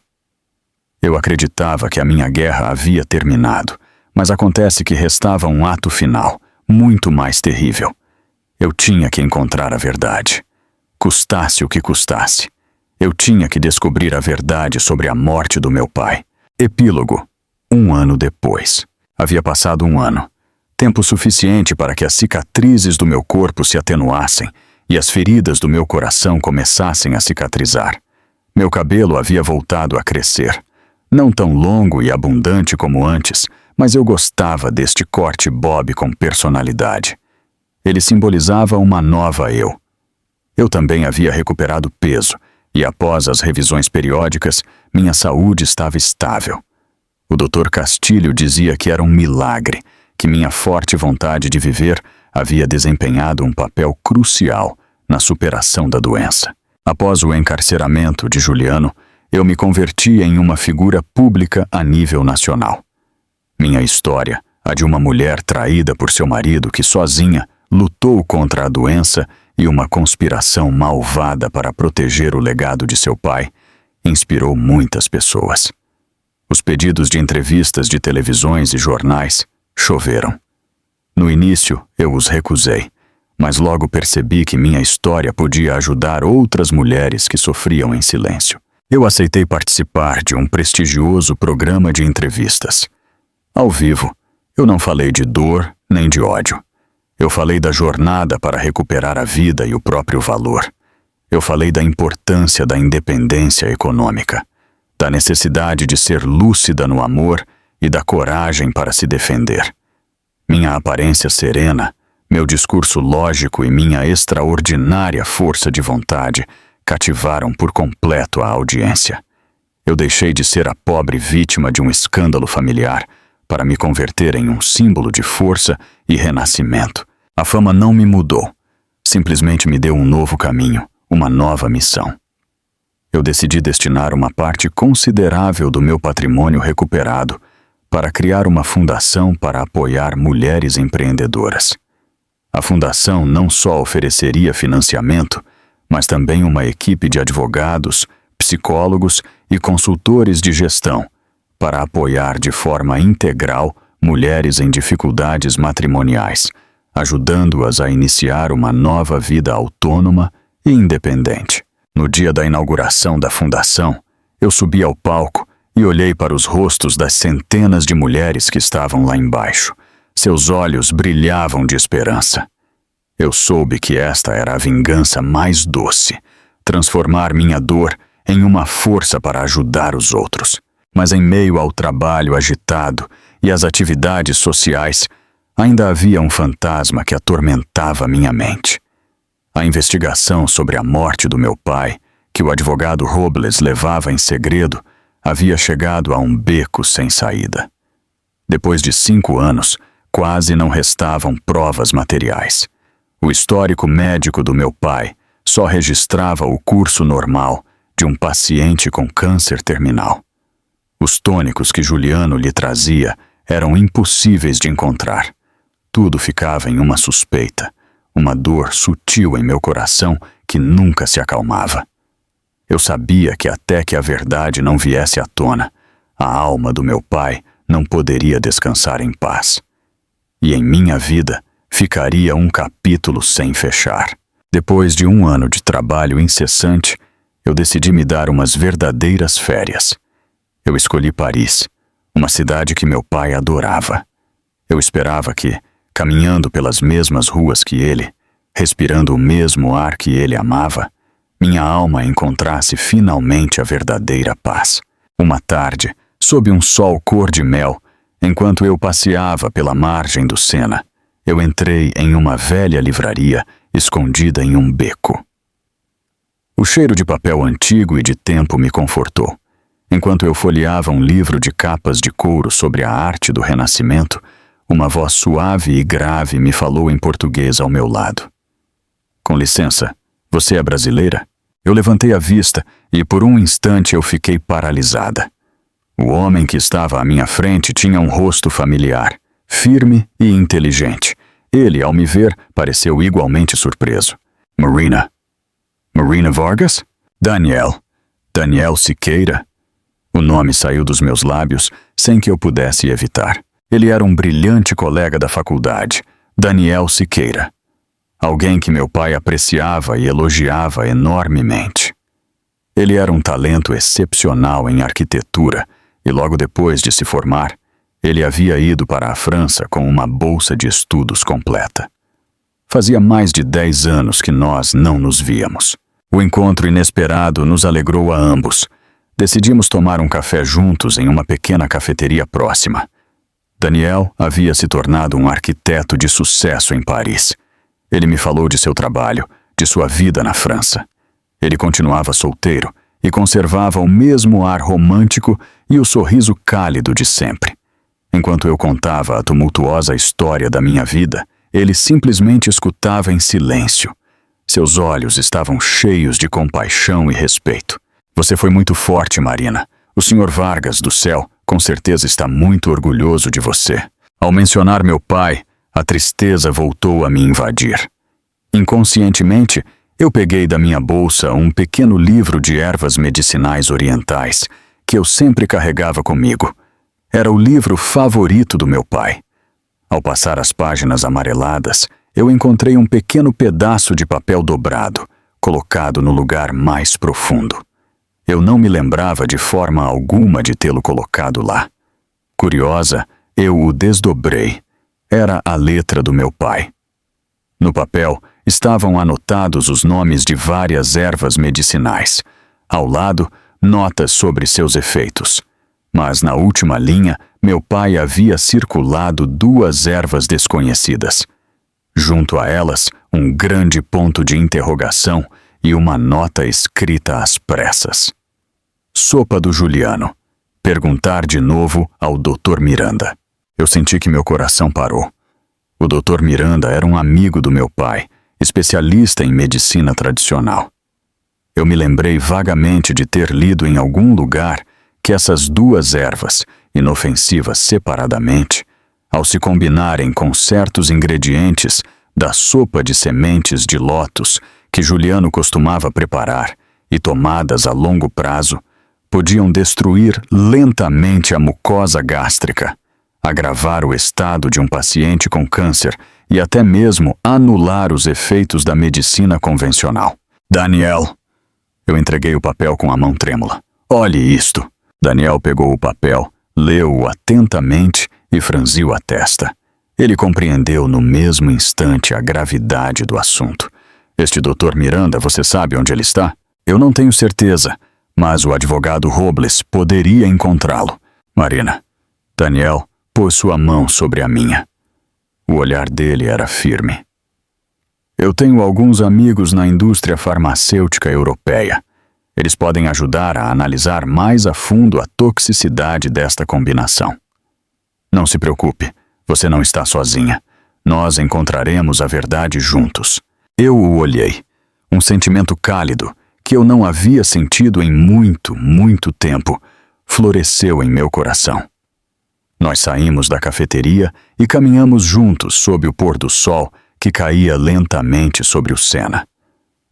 Eu acreditava que a minha guerra havia terminado, mas acontece que restava um ato final, muito mais terrível. Eu tinha que encontrar a verdade. Custasse o que custasse. Eu tinha que descobrir a verdade sobre a morte do meu pai. Epílogo. 1 ano depois. Havia passado 1 ano. Tempo suficiente para que as cicatrizes do meu corpo se atenuassem e as feridas do meu coração começassem a cicatrizar. Meu cabelo havia voltado a crescer. Não tão longo e abundante como antes, mas eu gostava deste corte bob com personalidade. Ele simbolizava uma nova eu. Eu também havia recuperado peso e, após as revisões periódicas, minha saúde estava estável. O Dr. Castilho dizia que era um milagre, que minha forte vontade de viver havia desempenhado um papel crucial na superação da doença. Após o encarceramento de Juliano, eu me converti em uma figura pública a nível nacional. Minha história, a de uma mulher traída por seu marido que sozinha lutou contra a doença e uma conspiração malvada para proteger o legado de seu pai, inspirou muitas pessoas. Os pedidos de entrevistas de televisões e jornais choveram. No início, eu os recusei, mas logo percebi que minha história podia ajudar outras mulheres que sofriam em silêncio. Eu aceitei participar de um prestigioso programa de entrevistas. Ao vivo, eu não falei de dor nem de ódio. Eu falei da jornada para recuperar a vida e o próprio valor. Eu falei da importância da independência econômica, da necessidade de ser lúcida no amor e da coragem para se defender. Minha aparência serena, meu discurso lógico e minha extraordinária força de vontade cativaram por completo a audiência. Eu deixei de ser a pobre vítima de um escândalo familiar para me converter em um símbolo de força e renascimento. A fama não me mudou, simplesmente me deu um novo caminho, uma nova missão. Eu decidi destinar uma parte considerável do meu patrimônio recuperado para criar uma fundação para apoiar mulheres empreendedoras. A fundação não só ofereceria financiamento, mas também uma equipe de advogados, psicólogos e consultores de gestão para apoiar de forma integral mulheres em dificuldades matrimoniais, ajudando-as a iniciar uma nova vida autônoma e independente. No dia da inauguração da fundação, eu subi ao palco e olhei para os rostos das centenas de mulheres que estavam lá embaixo. Seus olhos brilhavam de esperança. Eu soube que esta era a vingança mais doce, transformar minha dor em uma força para ajudar os outros. Mas em meio ao trabalho agitado e às atividades sociais, ainda havia um fantasma que atormentava minha mente. A investigação sobre a morte do meu pai, que o advogado Robles levava em segredo, havia chegado a um beco sem saída. Depois de 5 anos, quase não restavam provas materiais. O histórico médico do meu pai só registrava o curso normal de um paciente com câncer terminal. Os tônicos que Juliano lhe trazia eram impossíveis de encontrar. Tudo ficava em uma suspeita, uma dor sutil em meu coração que nunca se acalmava. Eu sabia que até que a verdade não viesse à tona, a alma do meu pai não poderia descansar em paz. E em minha vida ficaria um capítulo sem fechar. Depois de 1 ano de trabalho incessante, eu decidi me dar umas verdadeiras férias. Eu escolhi Paris, uma cidade que meu pai adorava. Eu esperava que, caminhando pelas mesmas ruas que ele, respirando o mesmo ar que ele amava, minha alma encontrasse finalmente a verdadeira paz. Uma tarde, sob um sol cor de mel, enquanto eu passeava pela margem do Sena, eu entrei em uma velha livraria escondida em um beco. O cheiro de papel antigo e de tempo me confortou. Enquanto eu folheava um livro de capas de couro sobre a arte do Renascimento, uma voz suave e grave me falou em português ao meu lado. "Com licença, você é brasileira?" Eu levantei a vista e por um instante eu fiquei paralisada. O homem que estava à minha frente tinha um rosto familiar, firme e inteligente. Ele, ao me ver, pareceu igualmente surpreso. Marina. Marina Vargas? Daniel Siqueira. O nome saiu dos meus lábios sem que eu pudesse evitar. Ele era um brilhante colega da faculdade, Daniel Siqueira. Alguém que meu pai apreciava e elogiava enormemente. Ele era um talento excepcional em arquitetura e logo depois de se formar, ele havia ido para a França com uma bolsa de estudos completa. Fazia mais de 10 anos que nós não nos víamos. O encontro inesperado nos alegrou a ambos. Decidimos tomar um café juntos em uma pequena cafeteria próxima. Daniel havia se tornado um arquiteto de sucesso em Paris. Ele me falou de seu trabalho, de sua vida na França. Ele continuava solteiro e conservava o mesmo ar romântico e o sorriso cálido de sempre. Enquanto eu contava a tumultuosa história da minha vida, ele simplesmente escutava em silêncio. Seus olhos estavam cheios de compaixão e respeito. Você foi muito forte, Marina. O Sr. Vargas do céu com certeza está muito orgulhoso de você. Ao mencionar meu pai, a tristeza voltou a me invadir. Inconscientemente, eu peguei da minha bolsa um pequeno livro de ervas medicinais orientais que eu sempre carregava comigo. Era o livro favorito do meu pai. Ao passar as páginas amareladas, eu encontrei um pequeno pedaço de papel dobrado, colocado no lugar mais profundo. Eu não me lembrava de forma alguma de tê-lo colocado lá. Curiosa, eu o desdobrei. Era a letra do meu pai. No papel estavam anotados os nomes de várias ervas medicinais. Ao lado, notas sobre seus efeitos. Mas na última linha, meu pai havia circulado 2 ervas desconhecidas. Junto a elas, um grande ponto de interrogação e uma nota escrita às pressas. Sopa do Juliano. Perguntar de novo ao Dr. Miranda. Eu senti que meu coração parou. O Dr. Miranda era um amigo do meu pai, especialista em medicina tradicional. Eu me lembrei vagamente de ter lido em algum lugar que essas 2 ervas, inofensivas separadamente, ao se combinarem com certos ingredientes da sopa de sementes de lótus que Juliano costumava preparar e tomadas a longo prazo, podiam destruir lentamente a mucosa gástrica, agravar o estado de um paciente com câncer e até mesmo anular os efeitos da medicina convencional. Daniel. Eu entreguei o papel com a mão trêmula. Olhe isto. Daniel pegou o papel, leu-o atentamente e franziu a testa. Ele compreendeu no mesmo instante a gravidade do assunto. Este Dr. Miranda, você sabe onde ele está? Eu não tenho certeza, mas o advogado Robles poderia encontrá-lo. Marina. Daniel pôs sua mão sobre a minha. O olhar dele era firme. Eu tenho alguns amigos na indústria farmacêutica europeia. Eles podem ajudar a analisar mais a fundo a toxicidade desta combinação. Não se preocupe, você não está sozinha. Nós encontraremos a verdade juntos. Eu o olhei. Um sentimento cálido, que eu não havia sentido em muito, muito tempo, floresceu em meu coração. Nós saímos da cafeteria e caminhamos juntos sob o pôr do sol que caía lentamente sobre o Sena.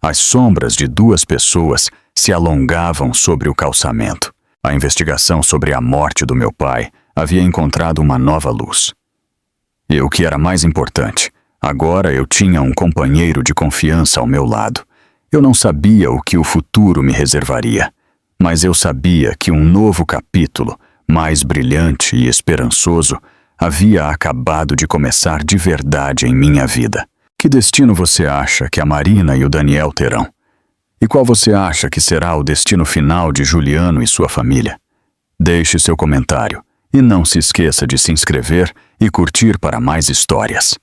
As sombras de 2 pessoas se alongavam sobre o calçamento. A investigação sobre a morte do meu pai havia encontrado uma nova luz. E o que era mais importante, agora eu tinha um companheiro de confiança ao meu lado. Eu não sabia o que o futuro me reservaria, mas eu sabia que um novo capítulo, mais brilhante e esperançoso, havia acabado de começar de verdade em minha vida. Que destino você acha que a Marina e o Daniel terão? E qual você acha que será o destino final de Juliano e sua família? Deixe seu comentário e não se esqueça de se inscrever e curtir para mais histórias.